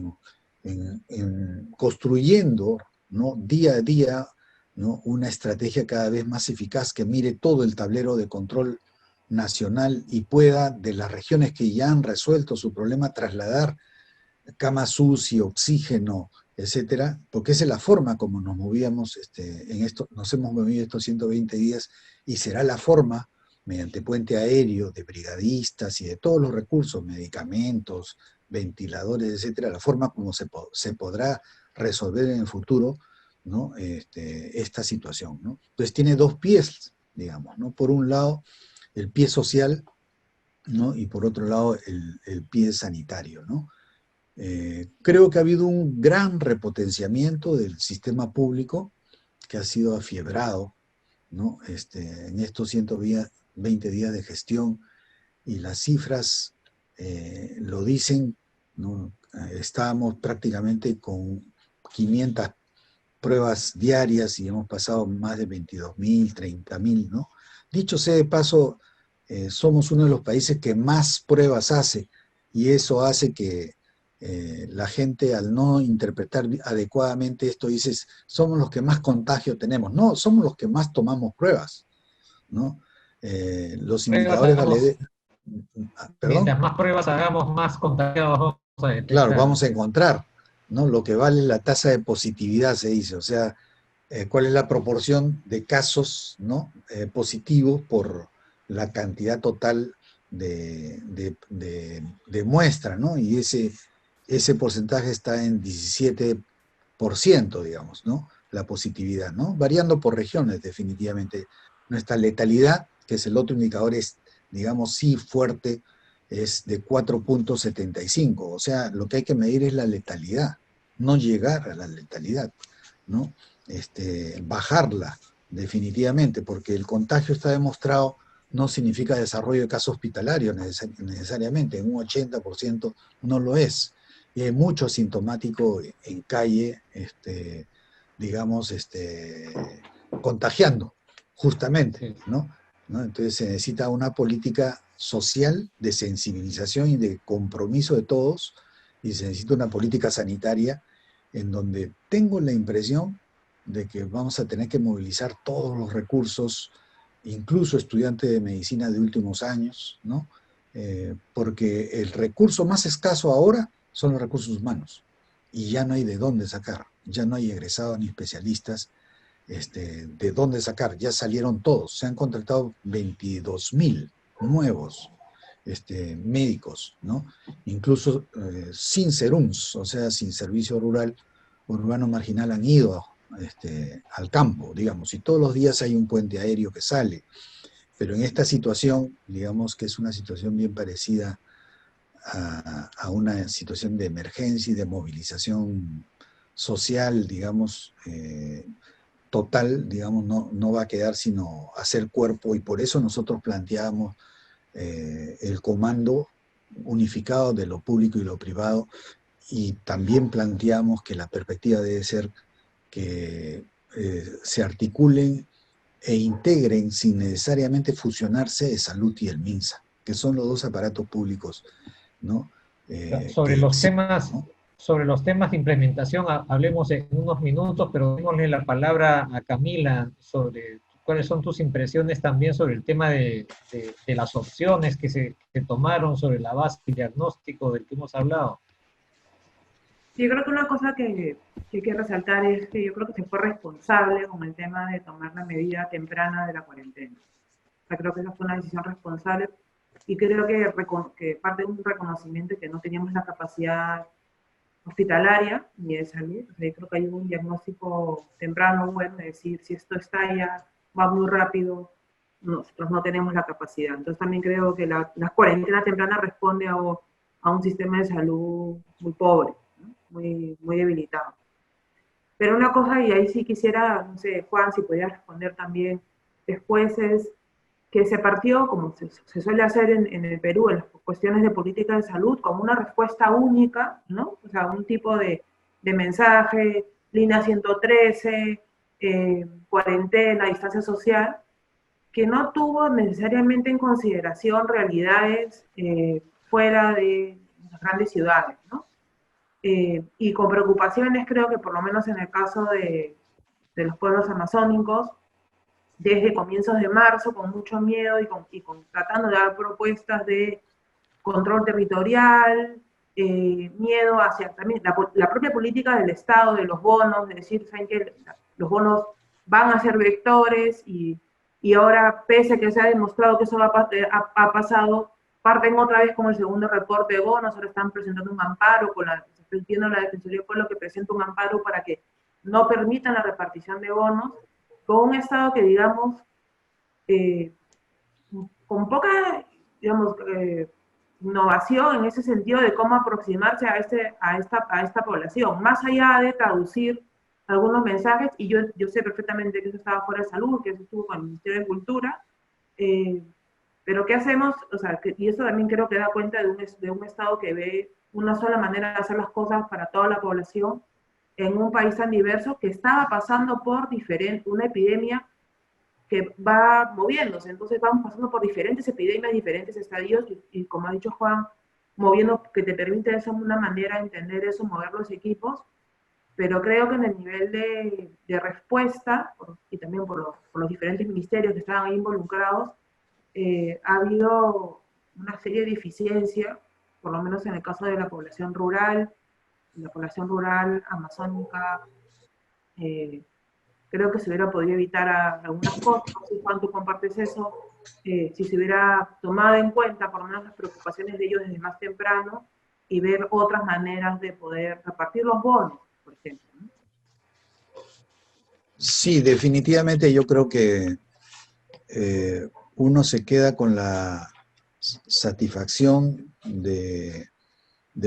S2: construyendo, ¿no? Día a día, ¿no? Una estrategia cada vez más eficaz que mire todo el tablero de control nacional y pueda, de las regiones que ya han resuelto su problema, trasladar camas UCI, oxígeno, etcétera, porque esa es la forma como nos movíamos nos hemos movido estos 120 días, y será la forma, mediante puente aéreo, de brigadistas y de todos los recursos, medicamentos, ventiladores, etcétera, la forma como se podrá resolver en el futuro, ¿no? Esta situación, ¿no? Entonces tiene dos pies, digamos, ¿no? Por un lado, el pie social, ¿no? Y por otro lado, el pie sanitario, ¿no? Creo que ha habido un gran repotenciamiento del sistema público que ha sido afiebrado, ¿no? En estos 120 días de gestión, y las cifras lo dicen, ¿no? Estábamos prácticamente con 500 pruebas diarias y hemos pasado más de 22.000, 30.000, ¿no? Dicho sea de paso, somos uno de los países que más pruebas hace, y eso hace que la gente, al no interpretar adecuadamente esto, dices, somos los que más contagio tenemos. No, somos los que más tomamos pruebas, ¿no? Los
S1: Pruebas
S2: indicadores
S1: hagamos,
S2: ¿Perdón?
S1: mientras más pruebas hagamos, más contagiados vamos a
S2: Claro,
S1: detectar.
S2: vamos a encontrar, ¿no? Lo que vale la tasa de positividad, se dice, o sea, cuál es la proporción de casos, ¿no? Positivos por la cantidad total de muestra, ¿no? Y ese porcentaje está en 17%, digamos, ¿no? La positividad, ¿no? Variando por regiones, definitivamente. Nuestra letalidad, que es el otro indicador, es, digamos, sí fuerte, es de 4,75. O sea, lo que hay que medir es la letalidad, no llegar a la letalidad, ¿no? Bajarla, definitivamente, porque el contagio está demostrado no significa desarrollo de caso hospitalario necesariamente, en un 80% no lo es. Y hay mucho asintomático en calle, digamos, contagiando, justamente,
S1: Sí.
S2: ¿no? Entonces se necesita una política social de sensibilización y de compromiso de todos, y se necesita una política sanitaria en donde tengo la impresión de que vamos a tener que movilizar todos los recursos, incluso estudiantes de medicina de últimos años, ¿no? Porque el recurso más escaso ahora son los recursos humanos, y ya no hay de dónde sacar, ya no hay egresados ni especialistas, de dónde sacar, ya salieron todos, se han contratado 22.000 nuevos médicos, ¿no? Incluso sin serums, o sea, sin servicio rural, urbano marginal, han ido al campo, digamos, y todos los días hay un puente aéreo que sale. Pero en esta situación, digamos que es una situación bien parecida a una situación de emergencia y de movilización social, digamos, total, digamos, no va a quedar sino hacer cuerpo, y por eso nosotros planteamos el comando unificado de lo público y lo privado, y también planteamos que la perspectiva debe ser que se articulen e integren sin necesariamente fusionarse salud y el MINSA, que son los dos aparatos públicos, ¿no?
S1: Sobre
S2: Que
S1: los
S2: existen,
S1: temas,
S2: ¿no?
S1: sobre los temas de implementación, hablemos en unos minutos, pero démosle la palabra a Camila sobre cuáles son tus impresiones también sobre el tema de las opciones que tomaron sobre la base del diagnóstico del que hemos hablado.
S3: Yo creo que una cosa que hay que resaltar es que yo creo que se fue responsable con el tema de tomar la medida temprana de la cuarentena. O sea, creo que esa fue una decisión responsable, y creo que parte de un reconocimiento que no teníamos la capacidad hospitalaria ni de salud. O sea, yo creo que hay un diagnóstico temprano bueno de decir, si esto estalla, va muy rápido, nosotros no tenemos la capacidad. Entonces también creo que la cuarentena temprana responde a un sistema de salud muy pobre, ¿no? Muy debilitado. Pero una cosa, y ahí sí quisiera, no sé, Juan, si podías responder también, después es que se partió, como se suele hacer en el Perú, en las cuestiones de política de salud, como una respuesta única, ¿no? O sea, un tipo de mensaje, línea 113, cuarentena, distancia social, que no tuvo necesariamente en consideración realidades fuera de las grandes ciudades, ¿no? Y con preocupaciones, creo que por lo menos en el caso de los pueblos amazónicos, desde comienzos de marzo, con mucho miedo y tratando de dar propuestas de control territorial, miedo hacia también la propia política del Estado, de los bonos, de decir, ¿saben qué? Los bonos van a ser vectores y ahora, pese a que se ha demostrado que eso ha pasado, parten otra vez con el segundo reporte de bonos, ahora están presentando un amparo, entiendo la Defensoría del Pueblo que presenta un amparo para que no permitan la repartición de bonos, con un Estado que, digamos, con poca, digamos, innovación en ese sentido de cómo aproximarse a esta población, más allá de traducir algunos mensajes, y yo sé perfectamente que eso estaba fuera de salud, que eso estuvo con el Ministerio de Cultura, pero ¿qué hacemos? O sea, y eso también creo que da cuenta de un Estado que ve una sola manera de hacer las cosas para toda la población en un país tan diverso que estaba pasando por una epidemia que va moviéndose. Entonces vamos pasando por diferentes epidemias, diferentes estadios, y como ha dicho Juan, moviendo, que te permite de esa una manera entender eso, mover los equipos, pero creo que en el nivel de respuesta, y también por los diferentes ministerios que estaban ahí involucrados, ha habido una serie de deficiencias, por lo menos en el caso de la población rural amazónica. Creo que se hubiera podido evitar algunas cosas, no sé cuánto compartes eso, si se hubiera tomado en cuenta por lo menos las preocupaciones de ellos desde más temprano y ver otras maneras de poder repartir los bonos, por ejemplo, ¿no?
S2: Sí, definitivamente yo creo que uno se queda con la satisfacción de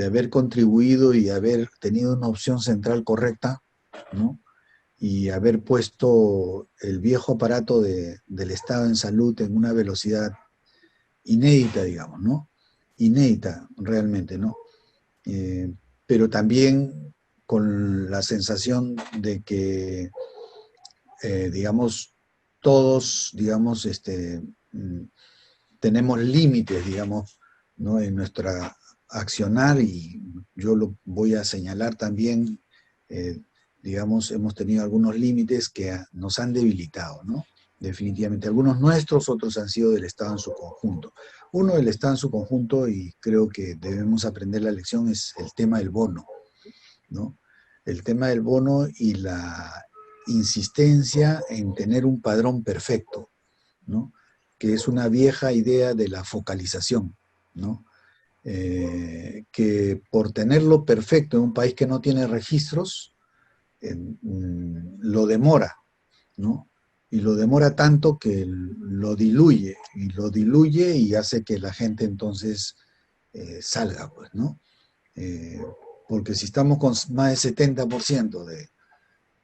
S2: haber contribuido y haber tenido una opción central correcta, ¿no? Y haber puesto el viejo aparato del Estado en salud en una velocidad inédita, digamos, ¿no? Inédita realmente, ¿no? Pero también con la sensación de que, digamos, todos, digamos, tenemos límites, digamos, ¿no? En nuestra accionar, y yo lo voy a señalar también, digamos, hemos tenido algunos límites que nos han debilitado, ¿no? Definitivamente. Algunos nuestros, otros han sido del Estado en su conjunto. Uno del Estado en su conjunto, y creo que debemos aprender la lección, es el tema del bono, ¿no? El tema del bono y la insistencia en tener un padrón perfecto, ¿no? Que es una vieja idea de la focalización, ¿no? Que por tenerlo perfecto en un país que no tiene registros, lo demora, ¿no? Y lo demora tanto que lo diluye y hace que la gente entonces salga, pues, ¿no? Porque si estamos con más del 70%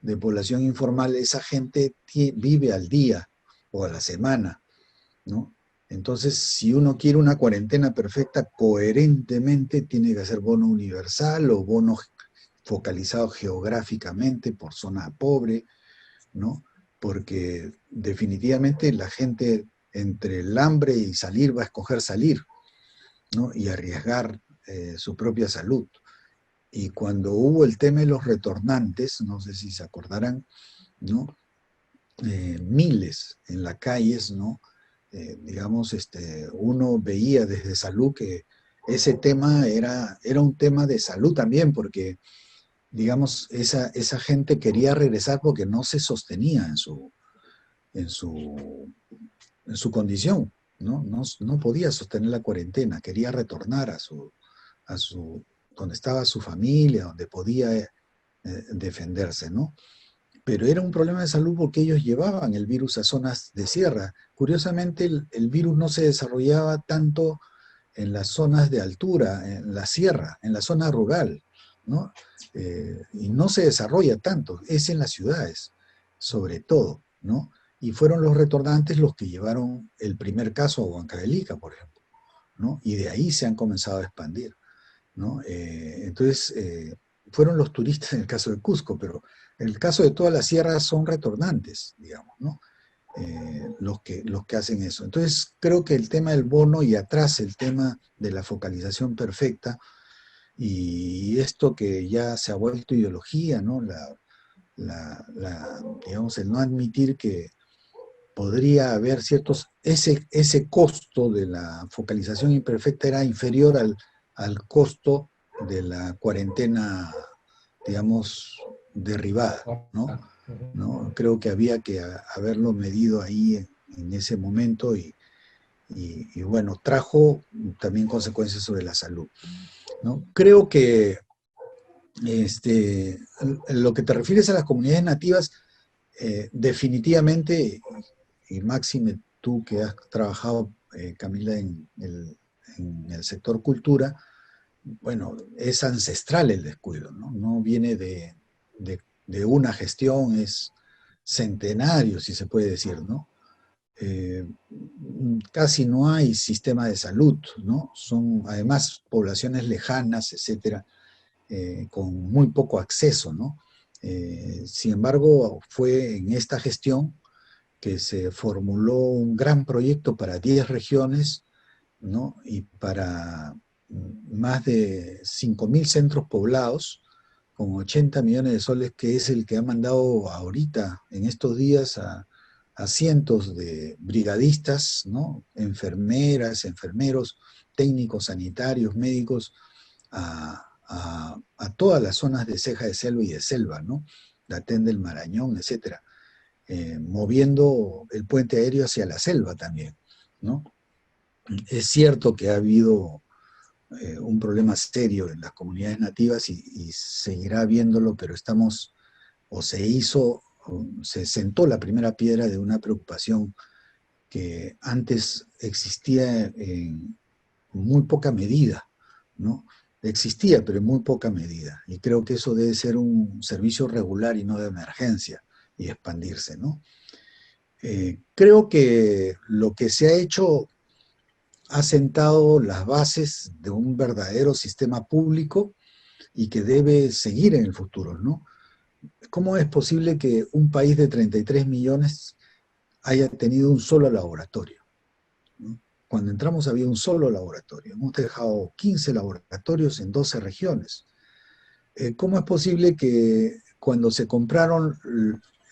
S2: de población informal, esa gente vive al día o a la semana, ¿no? Entonces, si uno quiere una cuarentena perfecta, coherentemente tiene que hacer bono universal o bono focalizado geográficamente por zona pobre, ¿no? Porque definitivamente la gente entre el hambre y salir va a escoger salir, ¿no? Y arriesgar su propia salud. Y cuando hubo el tema de los retornantes, no sé si se acordarán, ¿no? Miles en las calles, ¿no? Digamos, uno veía desde salud que ese tema era un tema de salud también, porque, digamos, esa gente quería regresar porque no se sostenía en su, en su condición, ¿no? No podía sostener la cuarentena, quería retornar donde estaba su familia, donde podía defenderse, ¿no? Pero era un problema de salud porque ellos llevaban el virus a zonas de sierra. Curiosamente, el virus no se desarrollaba tanto en las zonas de altura, en la sierra, en la zona rural, ¿no? Y no se desarrolla tanto, es en las ciudades, sobre todo, ¿no? Y fueron los retornantes los que llevaron el primer caso a Huancavelica, por ejemplo, ¿no? Y de ahí se han comenzado a expandir, ¿no? Entonces, fueron los turistas en el caso de Cusco, pero en el caso de todas las sierras son retornantes, digamos, ¿no? Los que hacen eso. Entonces, creo que el tema del bono y atrás el tema de la focalización perfecta y esto que ya se ha vuelto ideología, ¿no? Digamos, el no admitir que podría haber ese costo de la focalización imperfecta era inferior al costo de la cuarentena, digamos, derribada, ¿no? ¿No? Creo que había que haberlo medido ahí en ese momento y bueno, trajo también consecuencias sobre la salud, ¿no? Creo que lo que te refieres a las comunidades nativas, definitivamente, y máxime tú que has trabajado, Camila, en el sector cultura, bueno, es ancestral el descuido, ¿no? No viene de una gestión, es centenario, si se puede decir, ¿no? Casi no hay sistema de salud, ¿no? Son además poblaciones lejanas, etcétera, con muy poco acceso, ¿no? Sin embargo, fue en esta gestión que se formuló un gran proyecto para 10 regiones, ¿no? Y para más de 5.000 centros poblados, con 80 millones de soles, que es el que ha mandado ahorita, en estos días, a cientos de brigadistas, ¿no? Enfermeras, enfermeros, técnicos sanitarios, médicos, a todas las zonas de ceja de selva y de selva, ¿no? Datén del Marañón, etcétera, moviendo el puente aéreo hacia la selva también, ¿no? Es cierto que ha habido un problema serio en las comunidades nativas y seguirá habiéndolo, pero estamos, o se sentó la primera piedra de una preocupación que antes existía en muy poca medida, ¿no? Existía, pero en muy poca medida. Y creo que eso debe ser un servicio regular y no de emergencia, y expandirse, ¿no? Creo que lo que se ha hecho ha sentado las bases de un verdadero sistema público y que debe seguir en el futuro, ¿no? ¿Cómo es posible que un país de 33 millones haya tenido un solo laboratorio, ¿no? Cuando entramos había un solo laboratorio. Hemos dejado 15 laboratorios en 12 regiones. ¿Cómo es posible que cuando se compraron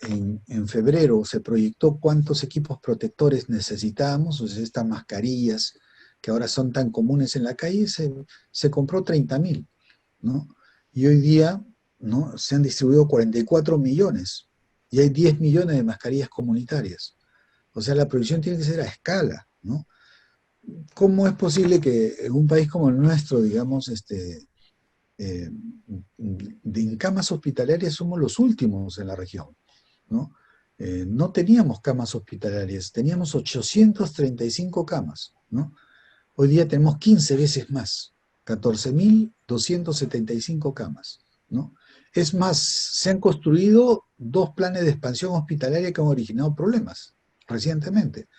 S2: en febrero, se proyectó cuántos equipos protectores necesitábamos, o sea, estas mascarillas que ahora son tan comunes en la calle, se compró 30.000, ¿no? Y hoy día, ¿no?, se han distribuido 44 millones y hay 10 millones de mascarillas comunitarias. O sea, la producción tiene que ser a escala, ¿no? ¿Cómo es posible que en un país como el nuestro, digamos, en camas hospitalarias somos los últimos en la región, ¿no? No teníamos camas hospitalarias, teníamos 835 camas, ¿no? Hoy día tenemos 15 veces más, 14.275 camas, ¿no? Es más, se han construido 2 planes de expansión hospitalaria que han originado problemas recientemente,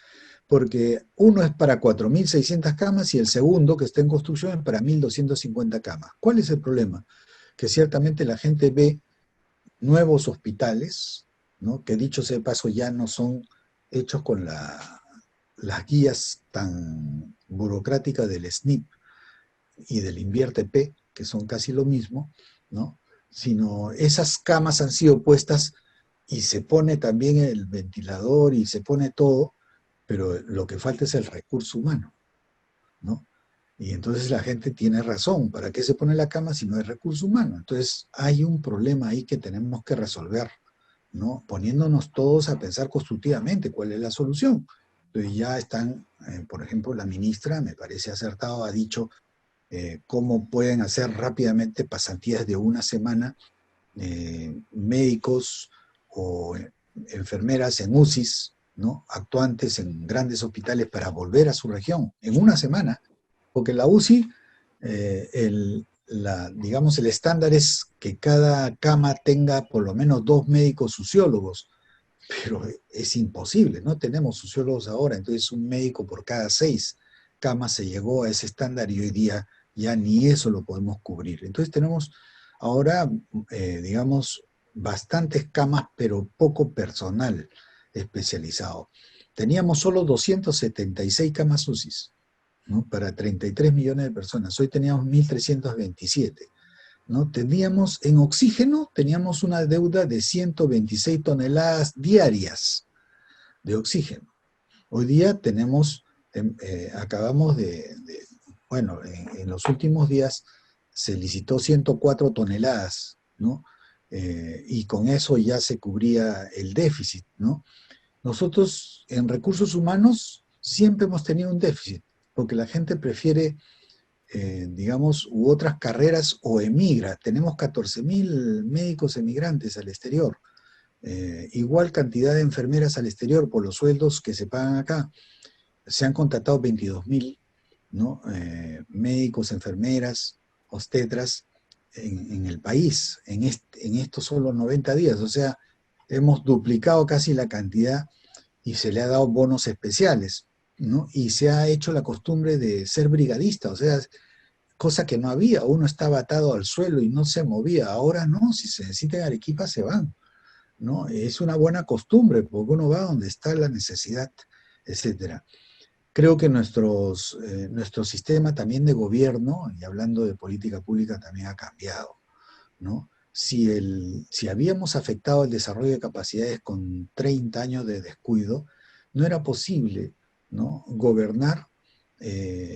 S2: porque uno es para 4.600 camas y el segundo, que está en construcción, es para 1.250 camas. ¿Cuál es el problema? Que ciertamente la gente ve nuevos hospitales, ¿no?, que dicho sea de paso ya no son hechos con las guías tan burocráticas del SNP y del InviérteP, que son casi lo mismo, ¿no?, sino esas camas han sido puestas y se pone también el ventilador y se pone todo, pero lo que falta es el recurso humano, ¿no? Y entonces la gente tiene razón, ¿para qué se pone la cama si no hay recurso humano? Entonces hay un problema ahí que tenemos que resolver, ¿no? Poniéndonos todos a pensar constructivamente cuál es la solución. Entonces ya están, por ejemplo, la ministra, me parece acertado, ha dicho cómo pueden hacer rápidamente pasantías de una semana, médicos o enfermeras en UCIs, ¿no?, actuantes en grandes hospitales para volver a su región en una semana, porque la UCI, digamos, el estándar es que cada cama tenga por lo menos 2 médicos sociólogos, pero es imposible, no tenemos sociólogos ahora, entonces un médico por cada 6 camas se llegó a ese estándar y hoy día ya ni eso lo podemos cubrir. Entonces tenemos ahora, digamos, bastantes camas, pero poco personal especializado. Teníamos solo 276 camas UCIs, ¿no?, para 33 millones de personas. Hoy teníamos 1.327, ¿no? Teníamos en oxígeno, teníamos una deuda de 126 toneladas diarias de oxígeno. Hoy día tenemos, acabamos bueno, en los últimos días se licitó 104 toneladas, ¿no? Y con eso ya se cubría el déficit, ¿no? Nosotros en recursos humanos siempre hemos tenido un déficit, porque la gente prefiere, digamos, u otras carreras o emigra. Tenemos 14.000 médicos emigrantes al exterior, igual cantidad de enfermeras al exterior por los sueldos que se pagan acá. Se han contratado 22.000, ¿no? Médicos, enfermeras, obstetras en el país, en estos solo 90 días. O sea, hemos duplicado casi la cantidad y se le ha dado bonos especiales, ¿no? Y se ha hecho la costumbre de ser brigadista, o sea, cosa que no había. Uno estaba atado al suelo y no se movía. Ahora no, si se necesitan Arequipa se van, ¿no? Es una buena costumbre, porque uno va donde está la necesidad, etcétera. Creo que nuestro sistema también de gobierno, y hablando de política pública, también ha cambiado, ¿no? Si habíamos afectado el desarrollo de capacidades con 30 años de descuido, no era posible, ¿no?, gobernar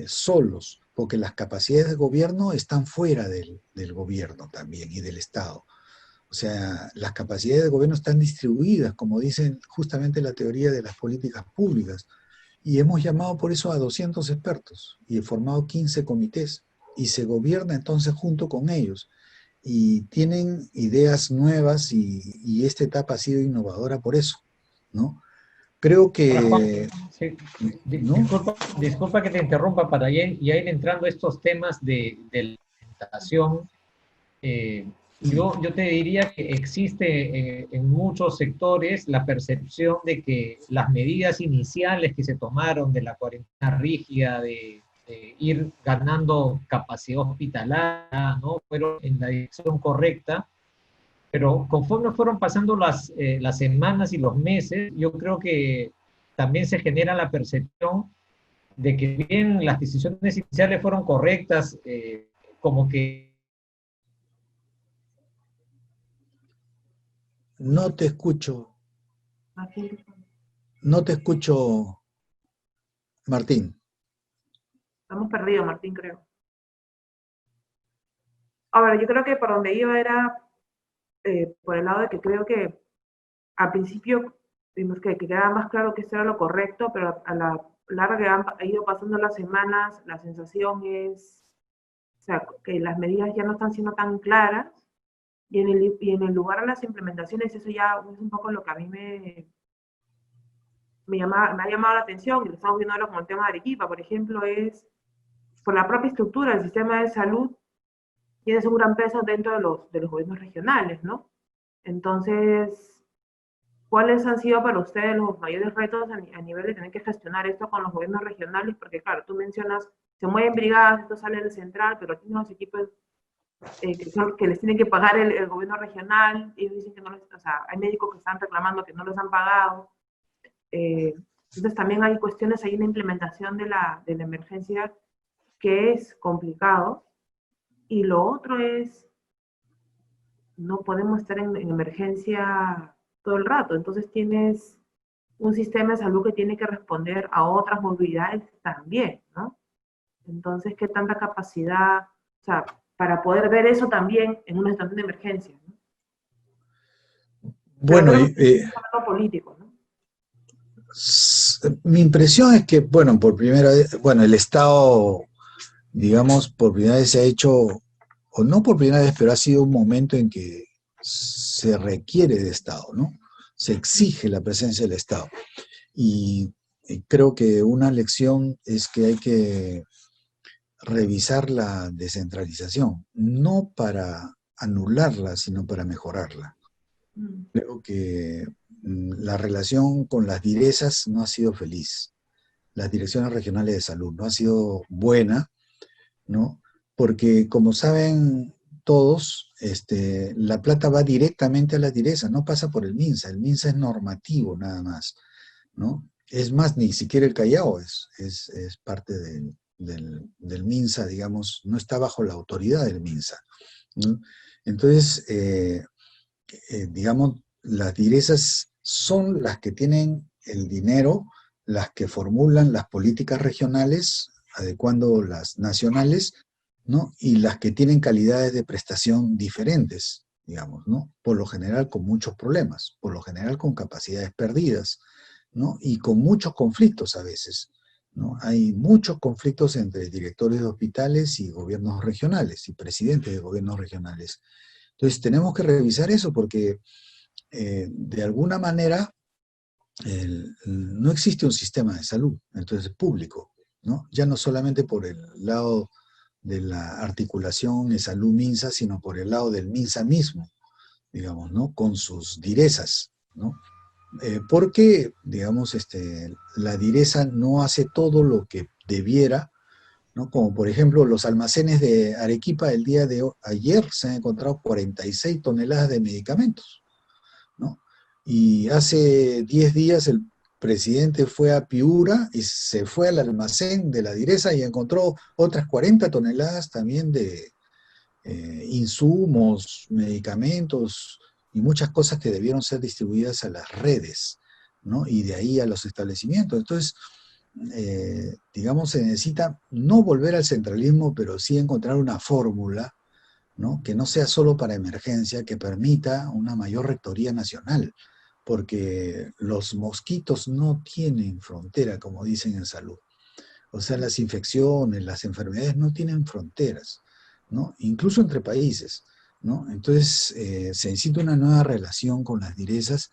S2: solos, porque las capacidades de gobierno están fuera del gobierno también y del Estado. O sea, las capacidades de gobierno están distribuidas, como dicen justamente la teoría de las políticas públicas. Y hemos llamado por eso a 200 expertos y he formado 15 comités y se gobierna entonces junto con ellos. Y tienen ideas nuevas y esta etapa ha sido innovadora por eso, ¿no? Creo
S1: Ahora, Juan,
S2: que,
S1: sí,
S2: ¿no?
S1: disculpa que te interrumpa para ya ir entrando a estos temas de la alimentación. Eh, yo te diría que existe en muchos sectores la percepción de que las medidas iniciales que se tomaron de la cuarentena rígida, de ir ganando capacidad hospitalaria, ¿no?, fueron en la dirección correcta, pero conforme fueron pasando las semanas y los meses, yo creo que también se genera la percepción de que bien las decisiones iniciales fueron correctas, como que...
S2: No te escucho,
S3: Así.
S2: no te escucho, Martín.
S3: Estamos perdidos, Martín, creo. Ahora, yo creo que por donde iba era por el lado de que creo que al principio vimos que quedaba más claro que esto era lo correcto, pero a la larga que han ido pasando las semanas, la sensación es, o sea, que las medidas ya no están siendo tan claras y en el lugar de las implementaciones, eso ya es un poco lo que a mí me ha llamado la atención, y lo estamos viendo ahora con el tema de Arequipa, por ejemplo, es por la propia estructura del sistema de salud, tienes un gran peso dentro de los gobiernos regionales, ¿no? Entonces, ¿cuáles han sido para ustedes los mayores retos a nivel de tener que gestionar esto con los gobiernos regionales? Porque claro, tú mencionas, se mueven brigadas, esto sale del central, pero tienen los equipos que les tienen que pagar el gobierno regional, y ellos dicen que no les, o sea, hay médicos que están reclamando que no les han pagado. Entonces también hay cuestiones ahí en la implementación de la emergencia que es complicado. Y lo otro es, no podemos estar en emergencia todo el rato. Entonces tienes un sistema de salud que tiene que responder a otras movilidades también, ¿no? Entonces, ¿qué tanta capacidad, o sea, para poder ver eso también en una situación de emergencia, ¿no? Pero
S2: Bueno,
S3: creo que es algo político, ¿no?
S2: mi impresión es que, bueno, por primera vez, bueno, el Estado, digamos, por primera vez se ha hecho, o no por primera vez, pero ha sido un momento en que se requiere de Estado, ¿no? Se exige la presencia del Estado. Y creo que una lección es que hay que revisar la descentralización, no para anularla, sino para mejorarla. Creo que la relación con las direzas no ha sido feliz. Las direcciones regionales de salud no ha sido buena, ¿no? Porque, como saben todos, la plata va directamente a las direzas, no pasa por el MINSA. El MINSA es normativo nada más, ¿no? Es más, ni siquiera el Callao es parte del MINSA, digamos, no está bajo la autoridad del MINSA, ¿no? Entonces, digamos, las direzas son las que tienen el dinero, las que formulan las políticas regionales, adecuando las nacionales, ¿no? Y las que tienen calidades de prestación diferentes, digamos, ¿no? Por lo general con muchos problemas, por lo general con capacidades perdidas, ¿no? Y con muchos conflictos a veces, ¿no? Hay muchos conflictos entre directores de hospitales y gobiernos regionales, y presidentes de gobiernos regionales. Entonces tenemos que revisar eso porque de alguna manera no existe un sistema de salud, entonces público, ¿no? Ya no solamente por el lado de la articulación de salud MINSA, sino por el lado del MINSA mismo, digamos, ¿no? Con sus direzas, ¿no? Porque, digamos, la direza no hace todo lo que debiera, ¿no? Como por ejemplo los almacenes de Arequipa el día de ayer se han encontrado 46 toneladas de medicamentos, ¿no? Y hace 10 días el presidente fue a Piura y se fue al almacén de la Direza y encontró otras 40 toneladas también de insumos, medicamentos y muchas cosas que debieron ser distribuidas a las redes, ¿no? Y de ahí a los establecimientos. Entonces, digamos, se necesita no volver al centralismo, pero sí encontrar una fórmula, ¿no? Que no sea solo para emergencia, que permita una mayor rectoría nacional, porque los mosquitos no tienen frontera, como dicen en salud. O sea, las infecciones, las enfermedades no tienen fronteras, ¿no? Incluso entre países, ¿no? Entonces, se necesita una nueva relación con las direzas,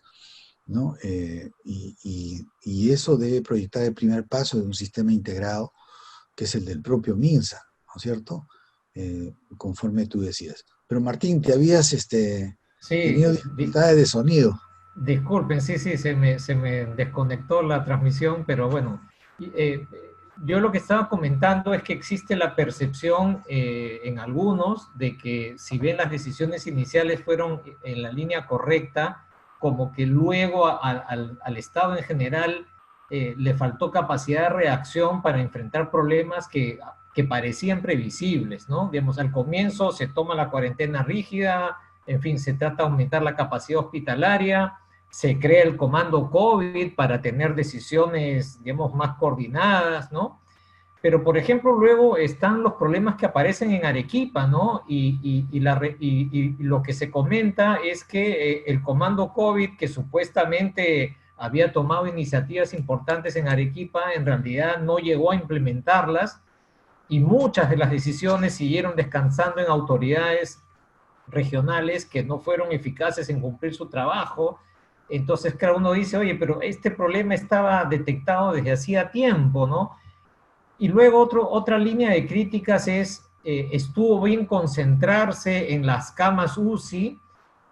S2: ¿no? Y eso debe proyectar el primer paso de un sistema integrado, que es el del propio MINSA, ¿no es cierto? Conforme tú decías. Pero Martín, te habías
S1: Sí,
S2: tenido dificultades de sonido.
S1: disculpen, sí, sí, se me desconectó la transmisión, pero bueno, yo lo que estaba comentando es que existe la percepción en algunos de que si bien las decisiones iniciales fueron en la línea correcta, como que luego al Estado en general le faltó capacidad de reacción para enfrentar problemas que parecían previsibles, ¿no? Digamos, al comienzo se toma la cuarentena rígida, en fin, se trata de aumentar la capacidad hospitalaria, se crea el comando COVID para tener decisiones, digamos, más coordinadas, ¿no? Pero, por ejemplo, luego están los problemas que aparecen en Arequipa, ¿no? Y lo que se comenta es que el comando COVID, que supuestamente había tomado iniciativas importantes en Arequipa, en realidad no llegó a implementarlas y muchas de las decisiones siguieron descansando en autoridades regionales que no fueron eficaces en cumplir su trabajo. Entonces, claro, uno dice, oye, pero este problema estaba detectado desde hacía tiempo, ¿no? Y luego otra línea de críticas es, estuvo bien concentrarse en las camas UCI,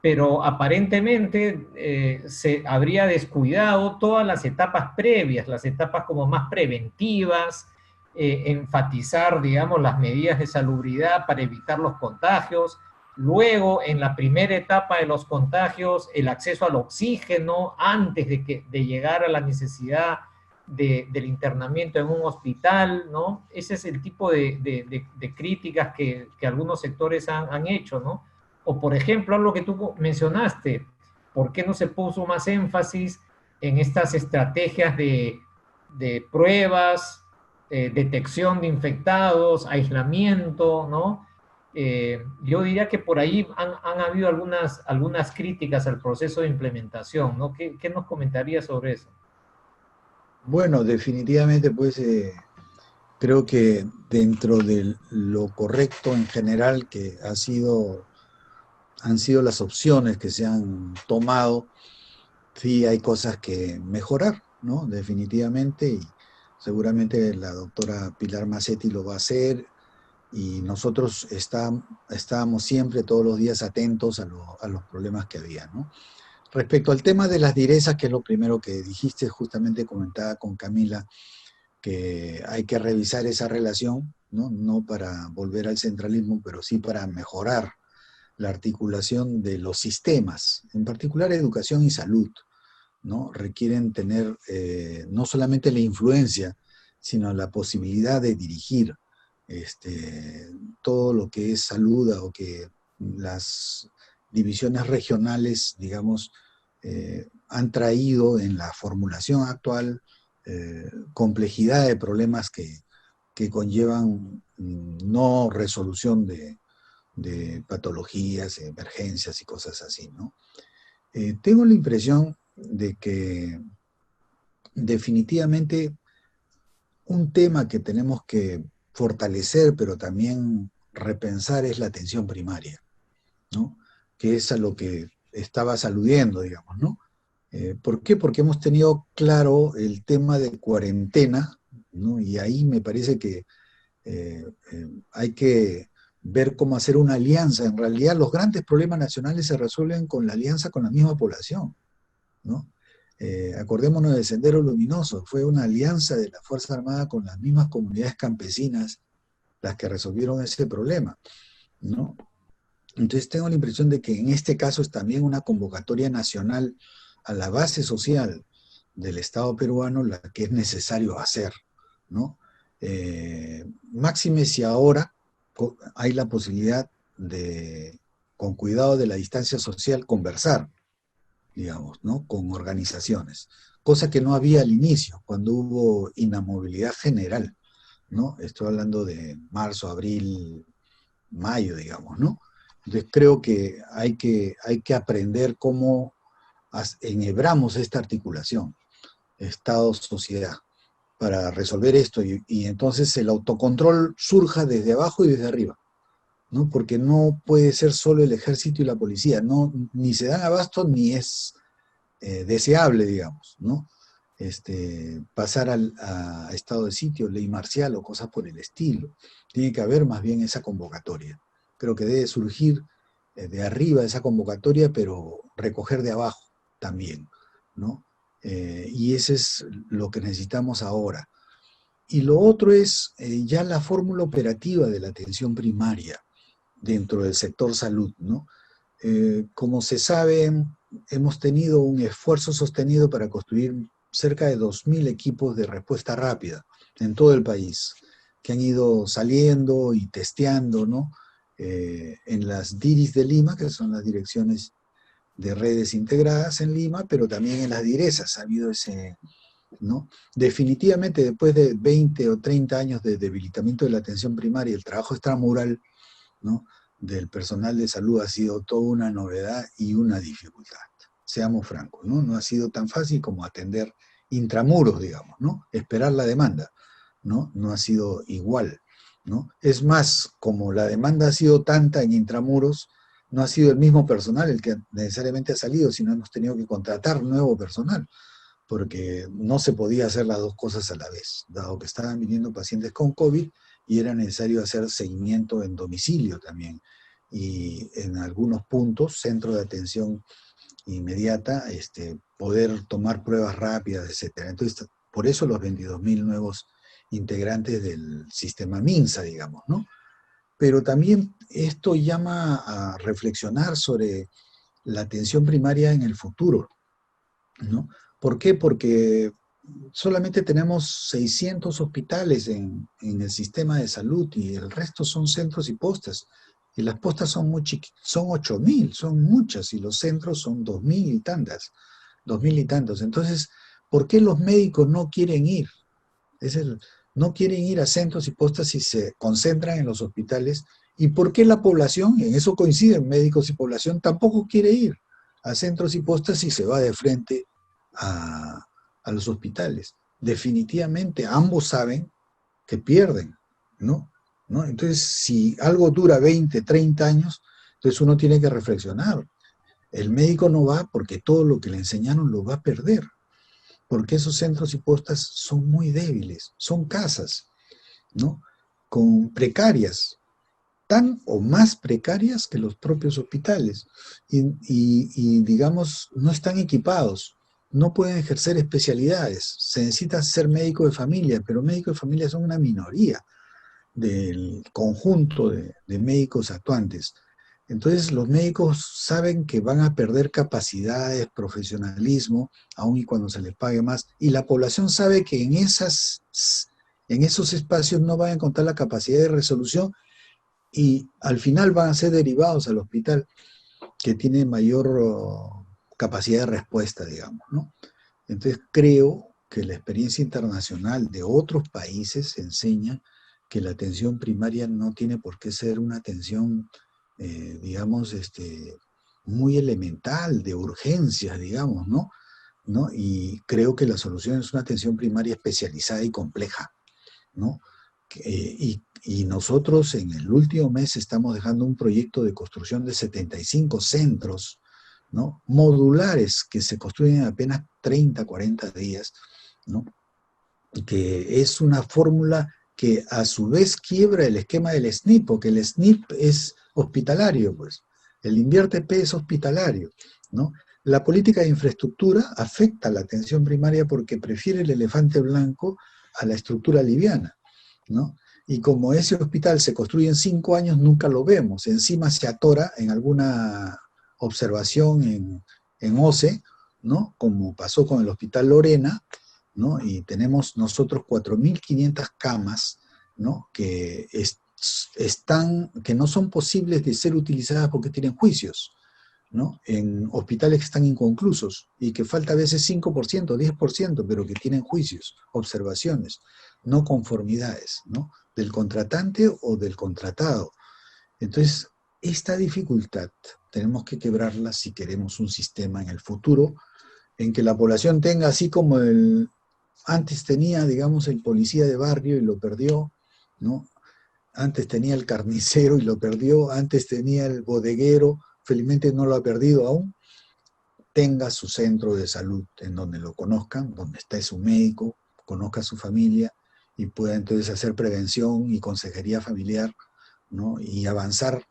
S1: pero aparentemente se habría descuidado todas las etapas previas, las etapas como más preventivas, enfatizar, digamos, las medidas de salubridad para evitar los contagios. Luego, en la primera etapa de los contagios, el acceso al oxígeno antes de llegar a la necesidad del internamiento en un hospital, ¿no? Ese es el tipo de críticas que algunos sectores han hecho, ¿no? O, por ejemplo, algo que tú mencionaste, ¿por qué no se puso más énfasis en estas estrategias de pruebas, detección de infectados, aislamiento, ¿no? Yo diría que por ahí han habido algunas críticas al proceso de implementación, ¿no? ¿Qué nos comentaría sobre eso?
S2: Bueno, definitivamente, pues creo que dentro de lo correcto en general que han sido las opciones que se han tomado, sí hay cosas que mejorar, ¿no? Definitivamente, y seguramente la doctora Pilar Macetti lo va a hacer, y nosotros estábamos siempre, todos los días, atentos a los problemas que había, ¿no? Respecto al tema de las direzas, que es lo primero que dijiste, justamente comentaba con Camila, que hay que revisar esa relación, ¿no? No para volver al centralismo, pero sí para mejorar la articulación de los sistemas, en particular educación y salud, ¿no? Requieren tener no solamente la influencia, sino la posibilidad de dirigir todo lo que es salud, o que las divisiones regionales, digamos, han traído en la formulación actual complejidad de problemas que conllevan no resolución de patologías, emergencias y cosas así, ¿no? Tengo la impresión de que definitivamente un tema que tenemos que fortalecer, pero también repensar es la atención primaria, ¿no? Que es a lo que estabas aludiendo, digamos, ¿no? ¿Por qué? Porque hemos tenido claro el tema de cuarentena, ¿no? Y ahí me parece que hay que ver cómo hacer una alianza. En realidad, los grandes problemas nacionales se resuelven con la alianza con la misma población, ¿no? Acordémonos de Sendero Luminoso, fue una alianza de la Fuerza Armada con las mismas comunidades campesinas las que resolvieron ese problema, ¿no? Entonces tengo la impresión de que en este caso es también una convocatoria nacional a la base social del Estado peruano la que es necesario hacer, ¿no? Máxime si ahora hay la posibilidad de, con cuidado de la distancia social, conversar, digamos, ¿no? Con organizaciones, cosa que no había al inicio, cuando hubo inamovilidad general, ¿no? Estoy hablando de marzo, abril, mayo, digamos, ¿no? Entonces creo que hay que aprender cómo enhebramos esta articulación, Estado-sociedad, para resolver esto y entonces el autocontrol surja desde abajo y desde arriba, ¿no? Porque no puede ser solo el ejército y la policía, no, ni se dan abasto ni es deseable, digamos, ¿no? Pasar a estado de sitio, ley marcial o cosas por el estilo. Tiene que haber más bien esa convocatoria. Creo que debe surgir de arriba esa convocatoria, pero recoger de abajo también, ¿no? Y ese es lo que necesitamos ahora. Y lo otro es ya la fórmula operativa de la atención primaria dentro del sector salud, ¿no? Como se sabe, hemos tenido un esfuerzo sostenido para construir cerca de 2.000 equipos de respuesta rápida en todo el país, que han ido saliendo y testeando, ¿no? En las DIRIS de Lima, que son las direcciones de redes integradas en Lima, pero también en las DIRESAS ha habido ese, ¿no? Definitivamente después de 20 o 30 años de debilitamiento de la atención primaria, el trabajo extramural, ¿no? Del personal de salud ha sido toda una novedad y una dificultad. Seamos francos, ¿no? No ha sido tan fácil como atender intramuros, digamos, ¿no? Esperar la demanda, ¿no? No ha sido igual, ¿no? Es más, como la demanda ha sido tanta en intramuros, no ha sido el mismo personal el que necesariamente ha salido, sino hemos tenido que contratar nuevo personal, porque no se podía hacer las dos cosas a la vez, dado que estaban viniendo pacientes con COVID y era necesario hacer seguimiento en domicilio también. Y en algunos puntos, centro de atención inmediata, poder tomar pruebas rápidas, etc. Entonces, por eso los 22.000 nuevos integrantes del sistema MINSA, digamos, ¿no? Pero también esto llama a reflexionar sobre la atención primaria en el futuro, ¿no? ¿Por qué? Porque solamente tenemos 600 hospitales en el sistema de salud y el resto son centros y postas. Y las postas son muy chiquitas, son 8.000, son muchas, y los centros son 2.000 y tantas, 2.000 y tantos. Entonces, ¿por qué los médicos no quieren ir? No quieren ir a centros y postas y se concentran en los hospitales. ¿Y por qué la población, en eso coinciden médicos y población, tampoco quiere ir a centros y postas y se va de frente a los hospitales? Definitivamente ambos saben que pierden, ¿no? Entonces, si algo dura 20, 30 años, entonces uno tiene que reflexionar. El médico no va porque todo lo que le enseñaron lo va a perder, porque esos centros y postas son muy débiles, son casas, ¿no? Con precarias, tan o más precarias que los propios hospitales, y digamos, no están equipados, no pueden ejercer especialidades, se necesita ser médico de familia, pero médicos de familia son una minoría del conjunto de médicos actuantes. Entonces los médicos saben que van a perder capacidades, profesionalismo, aun y cuando se les pague más, y la población sabe que en esos espacios no van a encontrar la capacidad de resolución y al final van a ser derivados al hospital que tiene mayor capacidad de respuesta, digamos, ¿no? Entonces creo que la experiencia internacional de otros países enseña que la atención primaria no tiene por qué ser una atención, digamos, muy elemental, de urgencias, digamos, ¿no? Y creo que la solución es una atención primaria especializada y compleja, ¿no? Y nosotros en el último mes estamos dejando un proyecto de construcción de 75 centros, ¿no? Modulares que se construyen en apenas 30, 40 días, ¿no? Y que es una fórmula que a su vez quiebra el esquema del SNP, porque el SNP es hospitalario, pues. El INVIERTE-P es hospitalario, ¿no? La política de infraestructura afecta a la atención primaria porque prefiere el elefante blanco a la estructura liviana, ¿no? Y como ese hospital se construye en 5 años, nunca lo vemos. Encima se atora en alguna observación en OCE, ¿no? Como pasó con el Hospital Lorena, ¿no? Y tenemos nosotros 4.500 camas, ¿no? Que no son posibles de ser utilizadas porque tienen juicios, ¿no? En hospitales que están inconclusos y que falta a veces 5%, 10%, pero que tienen juicios, observaciones, no conformidades, ¿no? Del contratante o del contratado. Entonces, esta dificultad tenemos que quebrarla si queremos un sistema en el futuro en que la población tenga, así como antes tenía, digamos, el policía de barrio y lo perdió, ¿no? Antes tenía el carnicero y lo perdió, antes tenía el bodeguero, felizmente no lo ha perdido aún, tenga su centro de salud en donde lo conozcan, donde esté su médico, conozca a su familia y pueda entonces hacer prevención y consejería familiar, ¿no? Y avanzar,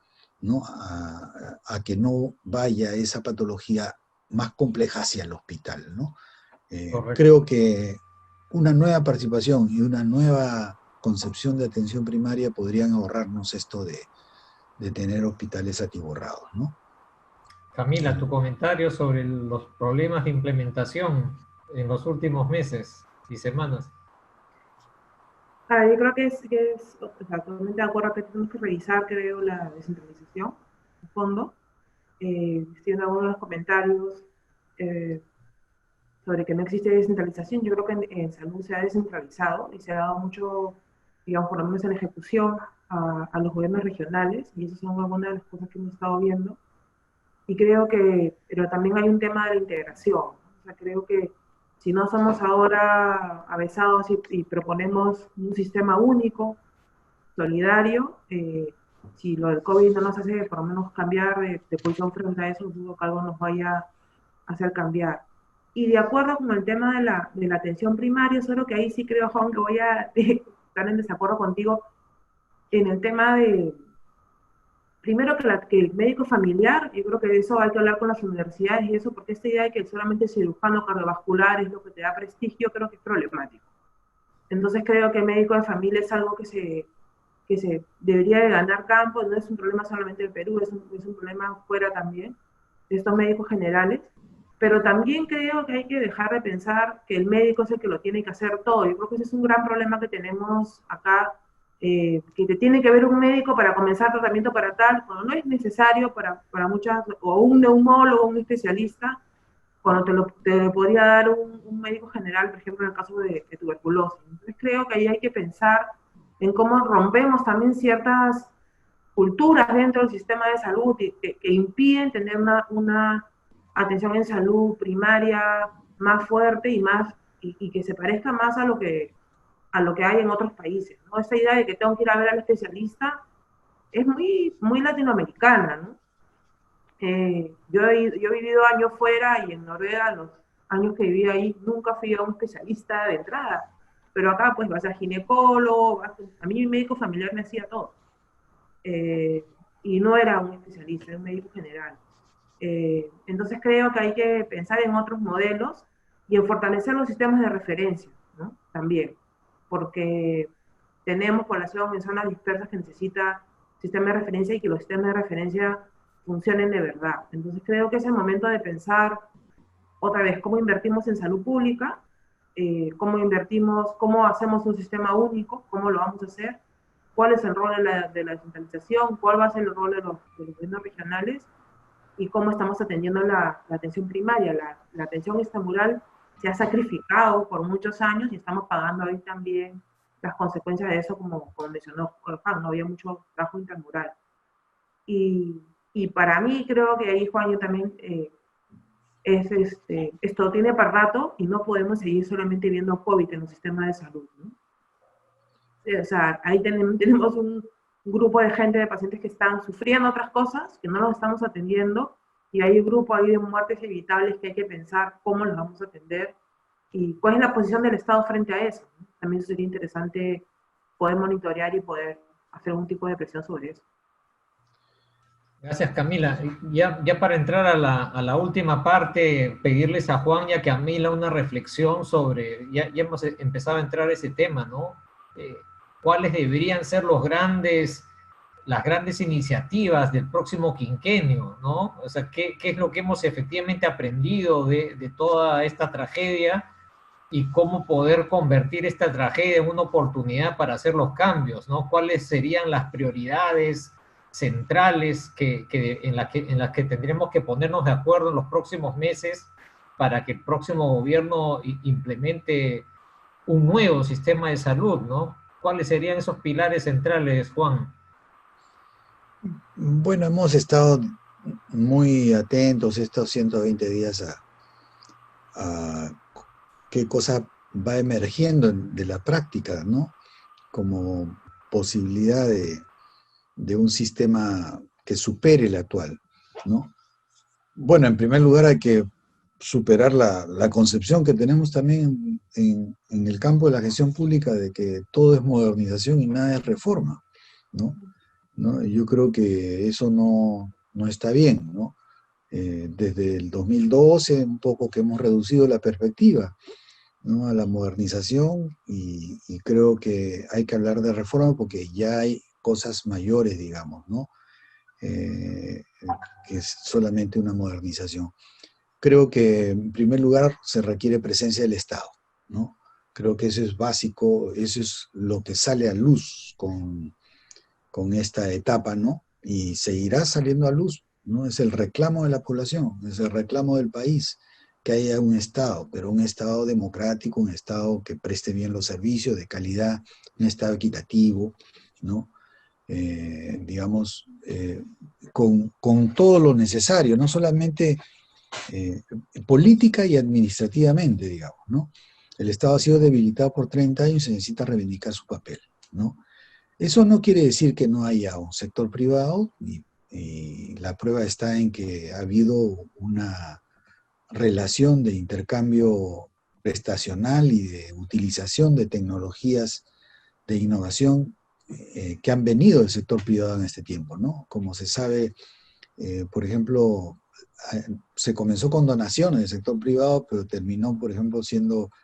S2: ¿no? a que no vaya esa patología más compleja hacia el hospital, ¿no? Creo que una nueva participación y una nueva concepción de atención primaria podrían ahorrarnos esto de tener hospitales atiborrados, ¿no?
S1: Camila, tu comentario sobre los problemas de implementación en los últimos meses y semanas.
S3: Yo creo que es o sea, totalmente de acuerdo que tenemos que revisar, creo, la descentralización, en fondo. Estoy viendo algunos de los comentarios sobre que no existe descentralización. Yo creo que en salud se ha descentralizado y se ha dado mucho, digamos, por lo menos en ejecución a los gobiernos regionales, y esas son algunas de las cosas que hemos estado viendo. Y creo que, pero también hay un tema de la integración, ¿no? O sea, creo que si no somos ahora avesados y proponemos un sistema único, solidario, si lo del COVID no nos hace por lo menos cambiar de posición frente a eso, dudo que algo nos vaya a hacer cambiar. Y de acuerdo con el tema de la atención primaria, solo que ahí sí creo, Juan, que voy a estar en desacuerdo contigo en el tema de, primero que el médico familiar, yo creo que de eso hay que hablar con las universidades y eso, porque esta idea de que solamente el cirujano cardiovascular es lo que te da prestigio, creo que es problemático. Entonces creo que el médico de familia es algo que se debería de ganar campo, no es un problema solamente de Perú, es un problema fuera también, de estos médicos generales, pero también creo que hay que dejar de pensar que el médico es el que lo tiene que hacer todo. Yo creo que ese es un gran problema que tenemos acá, que te tiene que ver un médico para comenzar tratamiento para tal, cuando no es necesario para muchas, o un neumólogo, un especialista, cuando te lo podría dar un médico general, por ejemplo, en el caso de tuberculosis. Entonces creo que ahí hay que pensar en cómo rompemos también ciertas culturas dentro del sistema de salud que impiden tener una atención en salud primaria más fuerte y que se parezca más a lo que hay en otros países, ¿no? Esta idea de que tengo que ir a ver al especialista es muy latinoamericana, ¿no? Yo he vivido años fuera y en Noruega, los años que viví ahí, nunca fui a un especialista de entrada. Pero acá, pues, vas al ginecólogo, a mí mi médico familiar me hacía todo. Eh, y no era un especialista, era un médico general. Entonces creo que hay que pensar en otros modelos y en fortalecer los sistemas de referencia, ¿no? También, porque tenemos población en zonas dispersas que necesita sistemas de referencia y que los sistemas de referencia funcionen de verdad. Entonces creo que es el momento de pensar otra vez cómo invertimos en salud pública, cómo hacemos un sistema único, cómo lo vamos a hacer, cuál es el rol de la descentralización, cuál va a ser el rol de los gobiernos regionales y cómo estamos atendiendo la atención primaria. La atención extramural se ha sacrificado por muchos años y estamos pagando ahí también las consecuencias de eso, como mencionó Juan, no había mucho trabajo intramural. Y para mí creo que ahí, Juan, yo también, esto tiene para rato y no podemos seguir solamente viendo COVID en los sistemas de salud, ¿no? O sea, ahí tenemos un grupo de gente, de pacientes que están sufriendo otras cosas, que no los estamos atendiendo, y hay un grupo ahí de muertes evitables que hay que pensar cómo los vamos a atender y cuál es la posición del Estado frente a eso, ¿no? También sería interesante poder monitorear y poder hacer algún tipo de presión sobre eso.
S1: Gracias, Camila. Ya para entrar a la última parte, pedirles a Juan y a Camila una reflexión sobre, ya hemos empezado a entrar a ese tema, ¿no? ¿Cuáles deberían ser las grandes iniciativas del próximo quinquenio, ¿no? O sea, ¿qué es lo que hemos efectivamente aprendido de toda esta tragedia y cómo poder convertir esta tragedia en una oportunidad para hacer los cambios, ¿no? ¿Cuáles serían las prioridades centrales en las que tendremos que ponernos de acuerdo en los próximos meses para que el próximo gobierno implemente un nuevo sistema de salud, ¿no? ¿Cuáles serían esos pilares centrales, Juan?
S2: Bueno, hemos estado muy atentos estos 120 días a qué cosa va emergiendo de la práctica, ¿no? Como posibilidad de un sistema que supere el actual, ¿no? Bueno, en primer lugar hay que superar la concepción que tenemos también en el campo de la gestión pública de que todo es modernización y nada es reforma, ¿no? ¿No? Yo creo que eso no está bien, ¿no? Desde el 2012 un poco que hemos reducido la perspectiva, ¿no?, a la modernización y creo que hay que hablar de reforma porque ya hay cosas mayores, digamos, ¿no? Que es solamente una modernización. Creo que en primer lugar se requiere presencia del Estado, ¿no? Creo que eso es básico, eso es lo que sale a luz con esta etapa, ¿no? Y seguirá saliendo a luz, ¿no? Es el reclamo de la población, es el reclamo del país, que haya un Estado, pero un Estado democrático, un Estado que preste bien los servicios de calidad, un Estado equitativo, ¿no? Digamos, con todo lo necesario, no solamente política y administrativamente, digamos, ¿no? El Estado ha sido debilitado por 30 años y se necesita reivindicar su papel, ¿no? Eso no quiere decir que no haya un sector privado, y la prueba está en que ha habido una relación de intercambio prestacional y de utilización de tecnologías de innovación que han venido del sector privado en este tiempo, ¿no? Como se sabe, por ejemplo, se comenzó con donaciones del sector privado, pero terminó, por ejemplo,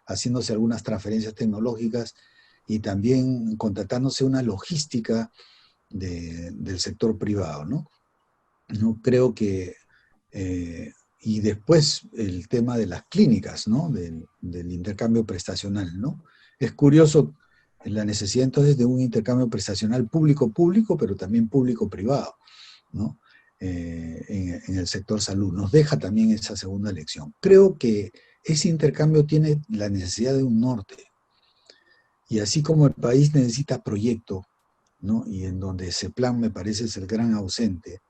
S2: haciéndose algunas transferencias tecnológicas y también contratándose una logística del sector privado, ¿no? No creo que... y después el tema de las clínicas, ¿no? Del intercambio prestacional, ¿no? Es curioso la necesidad entonces de un intercambio prestacional público-público, pero también público-privado, ¿no? En el sector salud. Nos deja también esa segunda lección. Creo que ese intercambio tiene la necesidad de un norte. Y así como el país necesita proyecto, ¿no? Y en donde ese plan me parece es el gran ausente,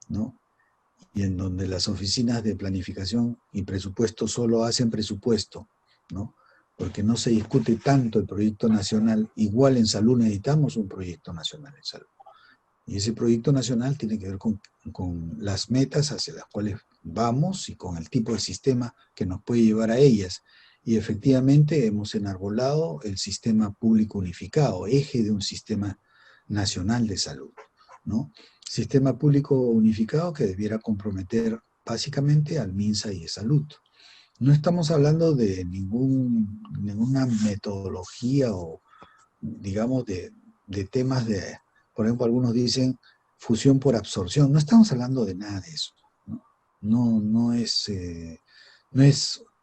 S2: ¿no? Y en donde las oficinas de planificación y presupuesto solo hacen presupuesto, ¿no? Porque no se discute tanto el proyecto nacional. Igual en salud necesitamos un proyecto nacional en salud. Y ese proyecto nacional tiene que ver con las metas hacia las cuales vamos y con el tipo de sistema que nos puede llevar a ellas. Y efectivamente hemos enarbolado el sistema público unificado, eje de un sistema nacional de salud, ¿no? Sistema público unificado que debiera comprometer básicamente al MINSA y de salud. No estamos hablando de ninguna metodología o, digamos, de temas de, por ejemplo, algunos dicen fusión por absorción. No estamos hablando de nada de eso, ¿no? No es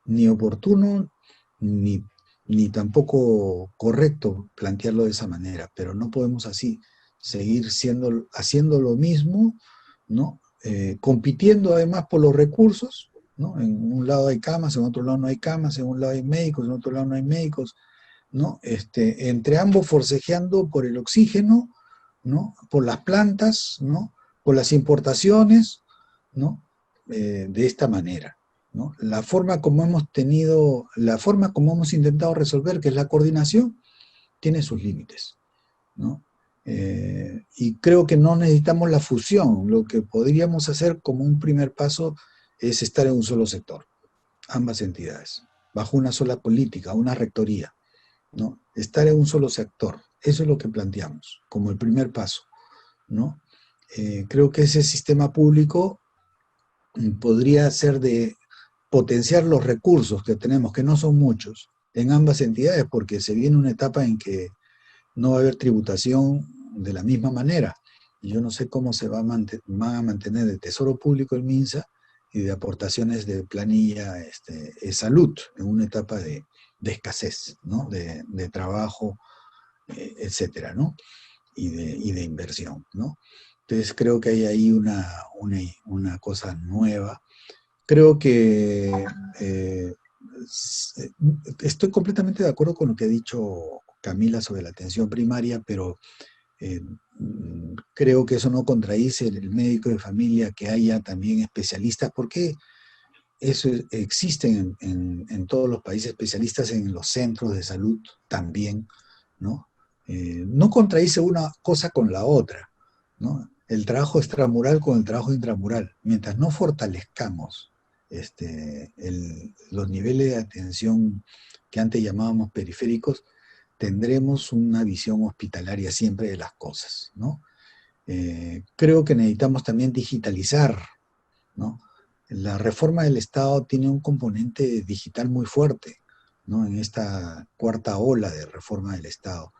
S2: ni oportuno ni tampoco correcto plantearlo de esa manera, pero no podemos así seguir haciendo lo mismo, ¿no? Compitiendo además por los recursos, ¿no? En un lado hay camas, en otro lado no hay camas, en un lado hay médicos, en otro lado no hay médicos, ¿no? Entre ambos forcejeando por el oxígeno, ¿no? Por las plantas, ¿no? Por las importaciones, ¿no? De esta manera, ¿no? La forma como hemos intentado resolver, que es la coordinación, tiene sus límites, ¿no? Y creo que no necesitamos la fusión. Lo que podríamos hacer como un primer paso es estar en un solo sector, ambas entidades, bajo una sola política, una rectoría, ¿no? Estar en un solo sector. Eso es lo que planteamos como el primer paso, ¿no? Creo que ese sistema público podría ser de potenciar los recursos que tenemos, que no son muchos, en ambas entidades, porque se viene una etapa en que no va a haber tributación de la misma manera. Y yo no sé cómo se va a mantener el Tesoro Público, el MINSA, y de aportaciones de planilla salud, en una etapa de escasez, ¿no? De trabajo, etcétera, ¿no? Y de inversión, ¿no? Entonces creo que hay ahí una cosa nueva. Creo que estoy completamente de acuerdo con lo que ha dicho Camila sobre la atención primaria, pero eh, creo que eso no contradice el médico de familia, que haya también especialistas, porque eso existen en todos los países, especialistas en los centros de salud también, ¿no? No contradice una cosa con la otra, ¿no? El trabajo extramural con el trabajo intramural. Mientras no fortalezcamos los niveles de atención que antes llamábamos periféricos, tendremos una visión hospitalaria siempre de las cosas, ¿no? Creo que necesitamos también digitalizar, ¿no? La reforma del Estado tiene un componente digital muy fuerte, ¿no? En esta cuarta ola de reforma del Estado.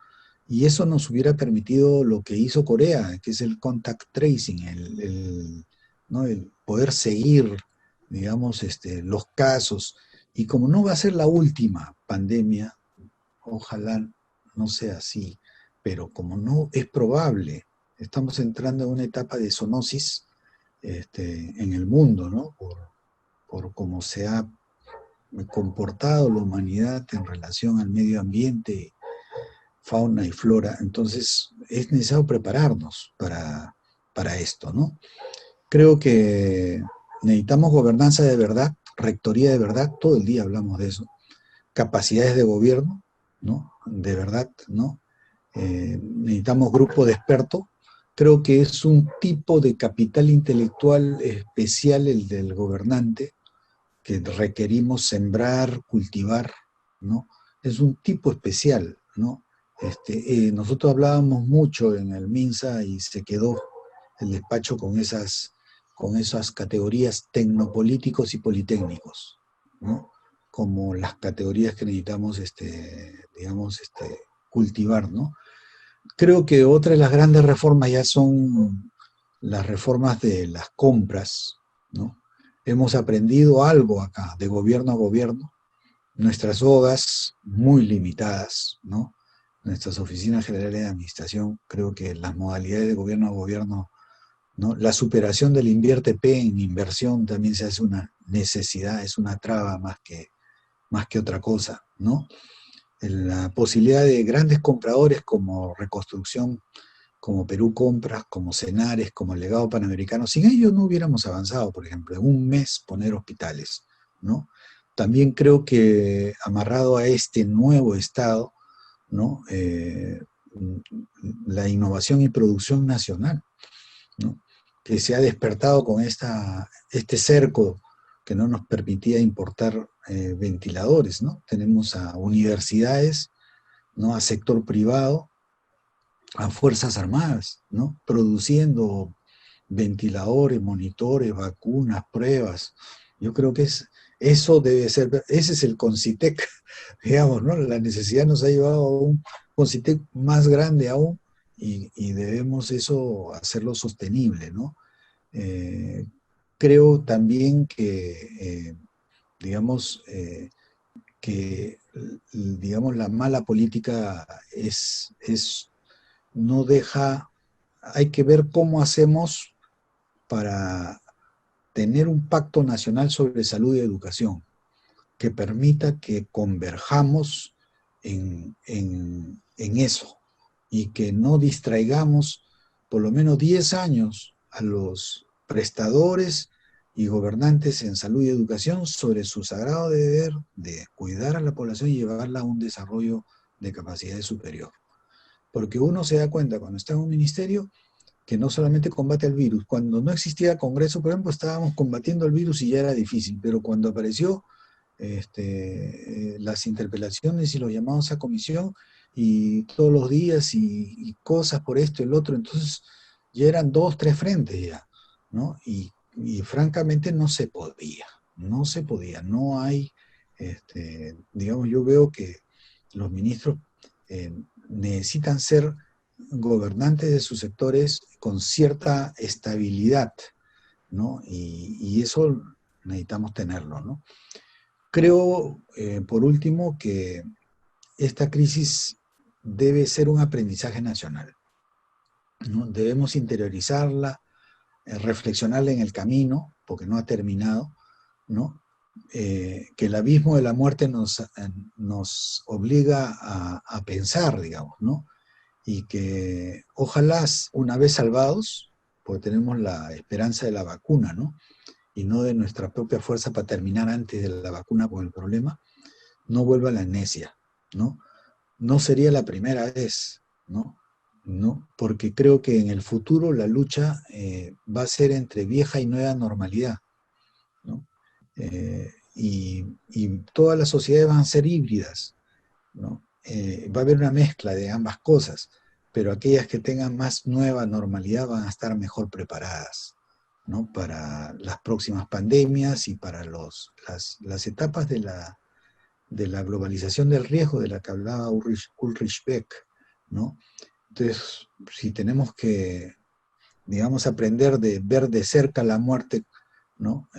S2: Y eso nos hubiera permitido lo que hizo Corea, que es el contact tracing, ¿no? El poder seguir, digamos, los casos. Y como no va a ser la última pandemia, ojalá no sea así, pero como no es probable, estamos entrando en una etapa de zoonosis en el mundo, ¿no? Por cómo se ha comportado la humanidad en relación al medio ambiente, fauna y flora. Entonces es necesario prepararnos para esto, ¿no? Creo que necesitamos gobernanza de verdad, rectoría de verdad, todo el día hablamos de eso, capacidades de gobierno, ¿no? De verdad, ¿no? Necesitamos grupo de expertos. Creo que es un tipo de capital intelectual especial el del gobernante, que requerimos sembrar, cultivar, ¿no? Es un tipo especial, ¿no? Nosotros hablábamos mucho en el MINSA y se quedó el despacho con esas categorías tecnopolíticos y politécnicos, ¿no? Como las categorías que necesitamos, digamos, cultivar, ¿no? Creo que otra de las grandes reformas ya son las reformas de las compras, ¿no? Hemos aprendido algo acá, de gobierno a gobierno, nuestras OGAs muy limitadas, ¿no? Nuestras oficinas generales de administración, creo que las modalidades de gobierno a gobierno, ¿no? La superación del invierte P en inversión también se hace una necesidad, es una traba más que otra cosa, ¿no? La posibilidad de grandes compradores como Reconstrucción, como Perú Compras, como Cenares, como el Legado Panamericano, sin ellos no hubiéramos avanzado, por ejemplo, en un mes poner hospitales, ¿no? También creo que amarrado a este nuevo Estado, ¿no? La innovación y producción nacional, ¿no? Que se ha despertado con este cerco que no nos permitía importar ventiladores, ¿no? Tenemos a universidades, ¿no? A sector privado, a Fuerzas Armadas, ¿no? Produciendo ventiladores, monitores, vacunas, pruebas. Yo creo que eso debe ser, ese es el Concitec, digamos, ¿no? La necesidad nos ha llevado a un Concitec más grande aún y debemos eso hacerlo sostenible, ¿no? Eh, Creo también digamos, que, digamos, la mala política no deja, hay que ver cómo hacemos para tener un pacto nacional sobre salud y educación que permita que converjamos en eso, y que no distraigamos por lo menos 10 años a los prestadores y gobernantes en salud y educación sobre su sagrado deber de cuidar a la población y llevarla a un desarrollo de capacidades superior. Porque uno se da cuenta cuando está en un ministerio que no solamente combate el virus. Cuando no existía Congreso, por ejemplo, estábamos combatiendo el virus y ya era difícil, pero cuando apareció las interpelaciones y los llamados a comisión y todos los días y cosas por esto y el otro, entonces ya eran 2, 3 frentes ya, ¿no? Y francamente no se podía, no hay, digamos, yo veo que los ministros necesitan ser gobernantes de sus sectores con cierta estabilidad, ¿no? Y eso necesitamos tenerlo, ¿no? Creo, por último, que esta crisis debe ser un aprendizaje nacional, ¿no? Debemos interiorizarla, reflexionarla en el camino, porque no ha terminado, ¿no? Que el abismo de la muerte nos obliga a pensar, digamos, ¿no? Y que ojalá una vez salvados, porque tenemos la esperanza de la vacuna, ¿no? Y no de nuestra propia fuerza para terminar antes de la vacuna con el problema, no vuelva la amnesia, ¿no? No sería la primera vez, ¿no? ¿No? Porque creo que en el futuro la lucha va a ser entre vieja y nueva normalidad, ¿no? Y todas las sociedades van a ser híbridas, ¿no? Va a haber una mezcla de ambas cosas, pero aquellas que tengan más nueva normalidad van a estar mejor preparadas, ¿no? Para las próximas pandemias y para las etapas de la globalización del riesgo de la que hablaba Ulrich Beck, ¿no? Entonces, si tenemos que, digamos, aprender de ver de cerca la muerte, ¿no?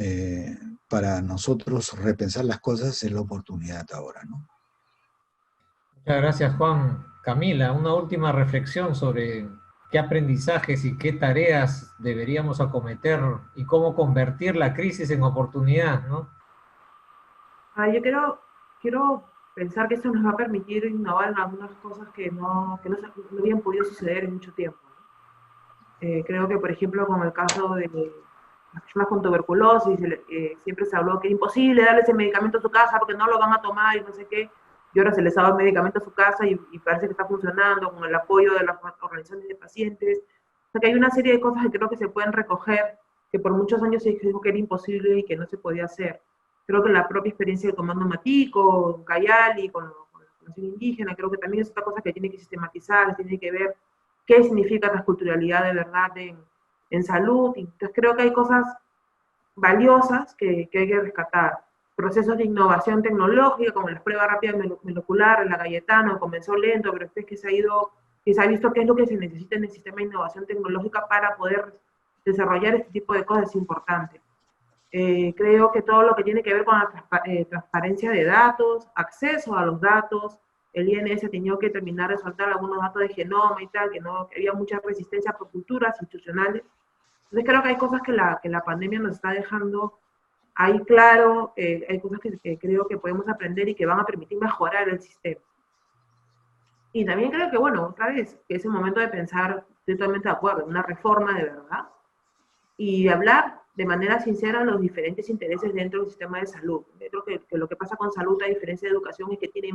S2: Para nosotros repensar las cosas es la oportunidad ahora, ¿no?
S1: Muchas gracias, Juan. Camila, una última reflexión sobre qué aprendizajes y qué tareas deberíamos acometer y cómo convertir la crisis en oportunidad, ¿no?
S3: Yo quiero pensar que esto nos va a permitir innovar en algunas cosas que no habían podido suceder en mucho tiempo, ¿no? Creo que, por ejemplo, con el caso de las personas con tuberculosis, siempre se habló que es imposible darle ese medicamento a su casa porque no lo van a tomar y no sé qué, y ahora se les ha dado el medicamento a su casa y parece que está funcionando con el apoyo de las organizaciones de pacientes. O sea que hay una serie de cosas que creo que se pueden recoger, que por muchos años se dijo que era imposible y que no se podía hacer. Creo que la propia experiencia del Comando Matico, con Cayali, con la población indígena, creo que también es otra cosa que tiene que sistematizar, tiene que ver qué significa transculturalidad de verdad en salud. Y entonces creo que hay cosas valiosas que hay que rescatar. Procesos de innovación tecnológica, como las pruebas rápidas moleculares, la Cayetano, comenzó lento, pero después que se ha visto qué es lo que se necesita en el sistema de innovación tecnológica para poder desarrollar este tipo de cosas es importante. Creo que todo lo que tiene que ver con la transparencia de datos, acceso a los datos, el INS tenía que terminar de soltar algunos datos de genoma y tal, que había mucha resistencia por culturas institucionales. Entonces creo que hay cosas que la pandemia nos está dejando ahí claro, hay cosas que creo que podemos aprender y que van a permitir mejorar el sistema. Y también creo que, bueno, otra vez, que es el momento de pensar, estoy totalmente de acuerdo, en una reforma de verdad, y hablar de manera sincera los diferentes intereses dentro del sistema de salud. Yo creo que lo que pasa con salud, a diferencia de educación, es que tiene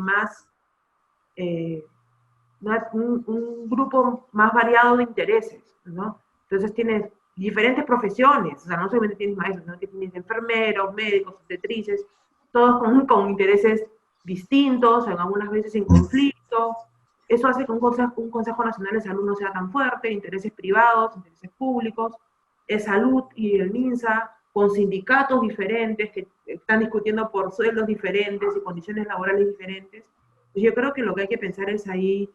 S3: un grupo más variado de intereses, ¿no? Entonces tienes diferentes profesiones, o sea, no solamente tienes maestros, sino que tienes enfermeros, médicos, obstetrices, todos con intereses distintos, en algunas veces en conflicto. Eso hace que un Consejo Nacional de Salud no sea tan fuerte, intereses privados, intereses públicos, salud y el MINSA, con sindicatos diferentes que están discutiendo por sueldos diferentes y condiciones laborales diferentes. Pues yo creo que lo que hay que pensar es ahí,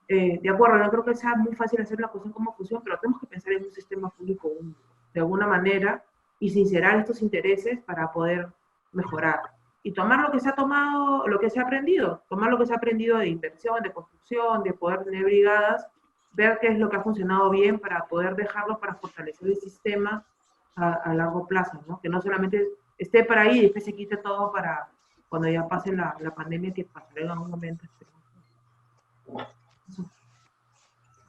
S3: de acuerdo, no creo que sea muy fácil hacer la cuestión como funciona, pero tenemos que pensar en un sistema público único, de alguna manera, y sincerar estos intereses para poder mejorar. Y tomar lo que se ha tomado, lo que se ha aprendido, tomar lo que se ha aprendido de inversión, de construcción, de poder tener brigadas, ver qué es lo que ha funcionado bien para poder dejarlo para fortalecer el sistema a largo plazo, ¿no? Que no solamente esté para ahí y después se quite todo para cuando ya pase la pandemia, que pasará en algún momento.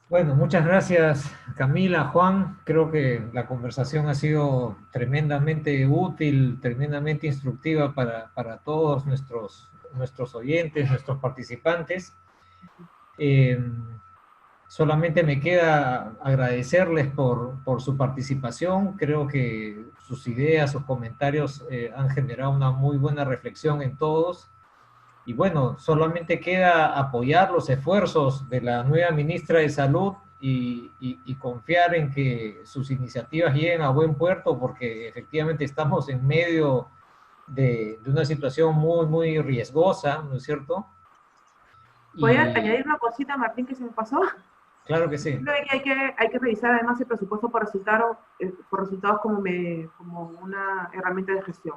S1: Bueno, muchas gracias Camila, Juan. Creo que la conversación ha sido tremendamente útil, tremendamente instructiva para todos nuestros oyentes, nuestros participantes. Solamente me queda agradecerles por su participación. Creo que sus ideas, sus comentarios han generado una muy buena reflexión en todos. Y bueno, solamente queda apoyar los esfuerzos de la nueva ministra de Salud y confiar en que sus iniciativas lleguen a buen puerto, porque efectivamente estamos en medio de una situación muy, muy riesgosa, ¿no es cierto?
S3: Voy a añadir una cosita, Martín, que se me pasó.
S1: Claro que sí.
S3: Creo que hay que revisar además el presupuesto por resultados como una herramienta de gestión.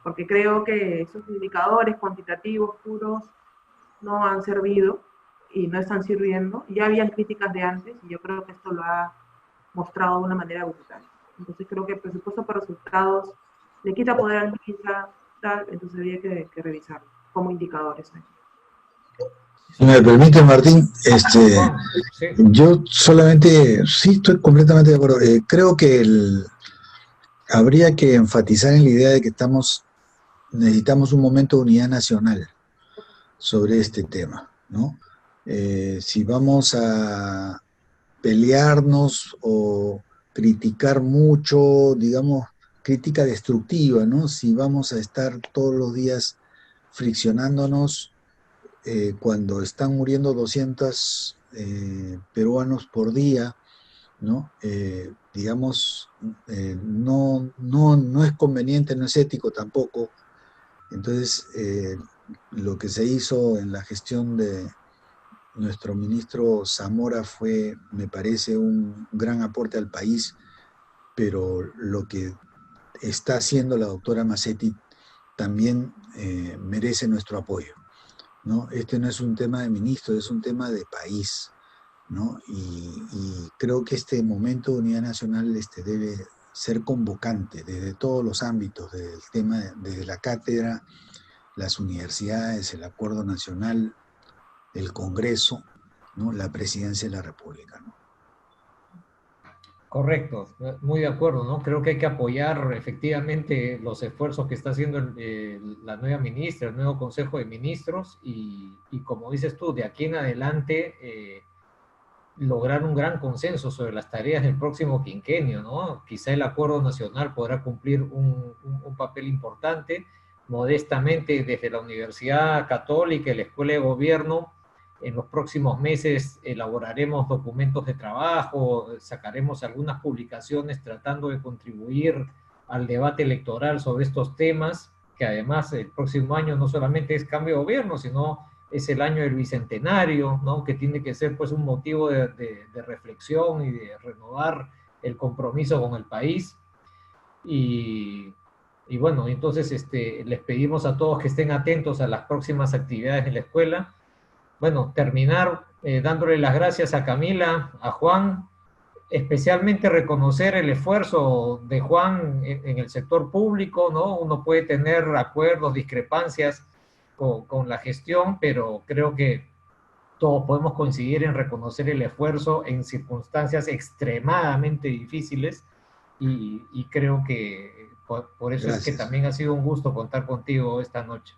S3: Porque creo que esos indicadores cuantitativos puros no han servido y no están sirviendo. Ya habían críticas de antes y yo creo que esto lo ha mostrado de una manera brutal. Entonces creo que el presupuesto por resultados le quita poder al MINSA, entonces había que revisarlo como indicadores.
S2: Si me permite, Martín,
S1: Sí.
S2: yo solamente, sí, estoy completamente de acuerdo. Creo que habría que enfatizar en la idea de que necesitamos un momento de unidad nacional sobre este tema, ¿no? Si vamos a pelearnos o criticar mucho, digamos, crítica destructiva, ¿no? Si vamos a estar todos los días friccionándonos cuando están muriendo 200 peruanos por día, ¿no? Digamos, no es conveniente, no es ético tampoco. Entonces, lo que se hizo en la gestión de nuestro ministro Zamora me parece, un gran aporte al país, pero lo que está haciendo la doctora Massetti también merece nuestro apoyo, ¿no? Este no es un tema de ministro, es un tema de país, ¿no? Y creo que este momento de unidad nacional debe ser convocante desde todos los ámbitos, desde el tema, desde la cátedra, las universidades, el acuerdo nacional, el Congreso, ¿no? La presidencia de la República, ¿no?
S1: Correcto, muy de acuerdo, ¿no? Creo que hay que apoyar efectivamente los esfuerzos que está haciendo la nueva ministra, el nuevo Consejo de Ministros y como dices tú, de aquí en adelante lograr un gran consenso sobre las tareas del próximo quinquenio, ¿no? Quizá el acuerdo nacional podrá cumplir un papel importante. Modestamente, desde la Universidad Católica y la Escuela de Gobierno, en los próximos meses elaboraremos documentos de trabajo, sacaremos algunas publicaciones tratando de contribuir al debate electoral sobre estos temas, que además el próximo año no solamente es cambio de gobierno, sino es el año del bicentenario, ¿no? Que tiene que ser pues un motivo de reflexión y de renovar el compromiso con el país. Y bueno, entonces les pedimos a todos que estén atentos a las próximas actividades en la escuela. Bueno, terminar dándole las gracias a Camila, a Juan, especialmente reconocer el esfuerzo de Juan en el sector público, ¿no? Uno puede tener acuerdos, discrepancias con la gestión, pero creo que todos podemos coincidir en reconocer el esfuerzo en circunstancias extremadamente difíciles y creo que por eso
S2: Gracias.
S1: es que también ha sido un gusto contar contigo esta noche.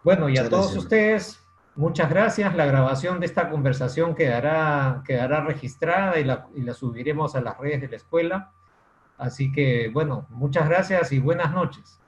S1: Bueno, y a todos
S2: gracias,
S1: ustedes, muchas gracias. La grabación de esta conversación quedará registrada y la subiremos a las redes de la escuela. Así que, bueno, muchas gracias y buenas noches.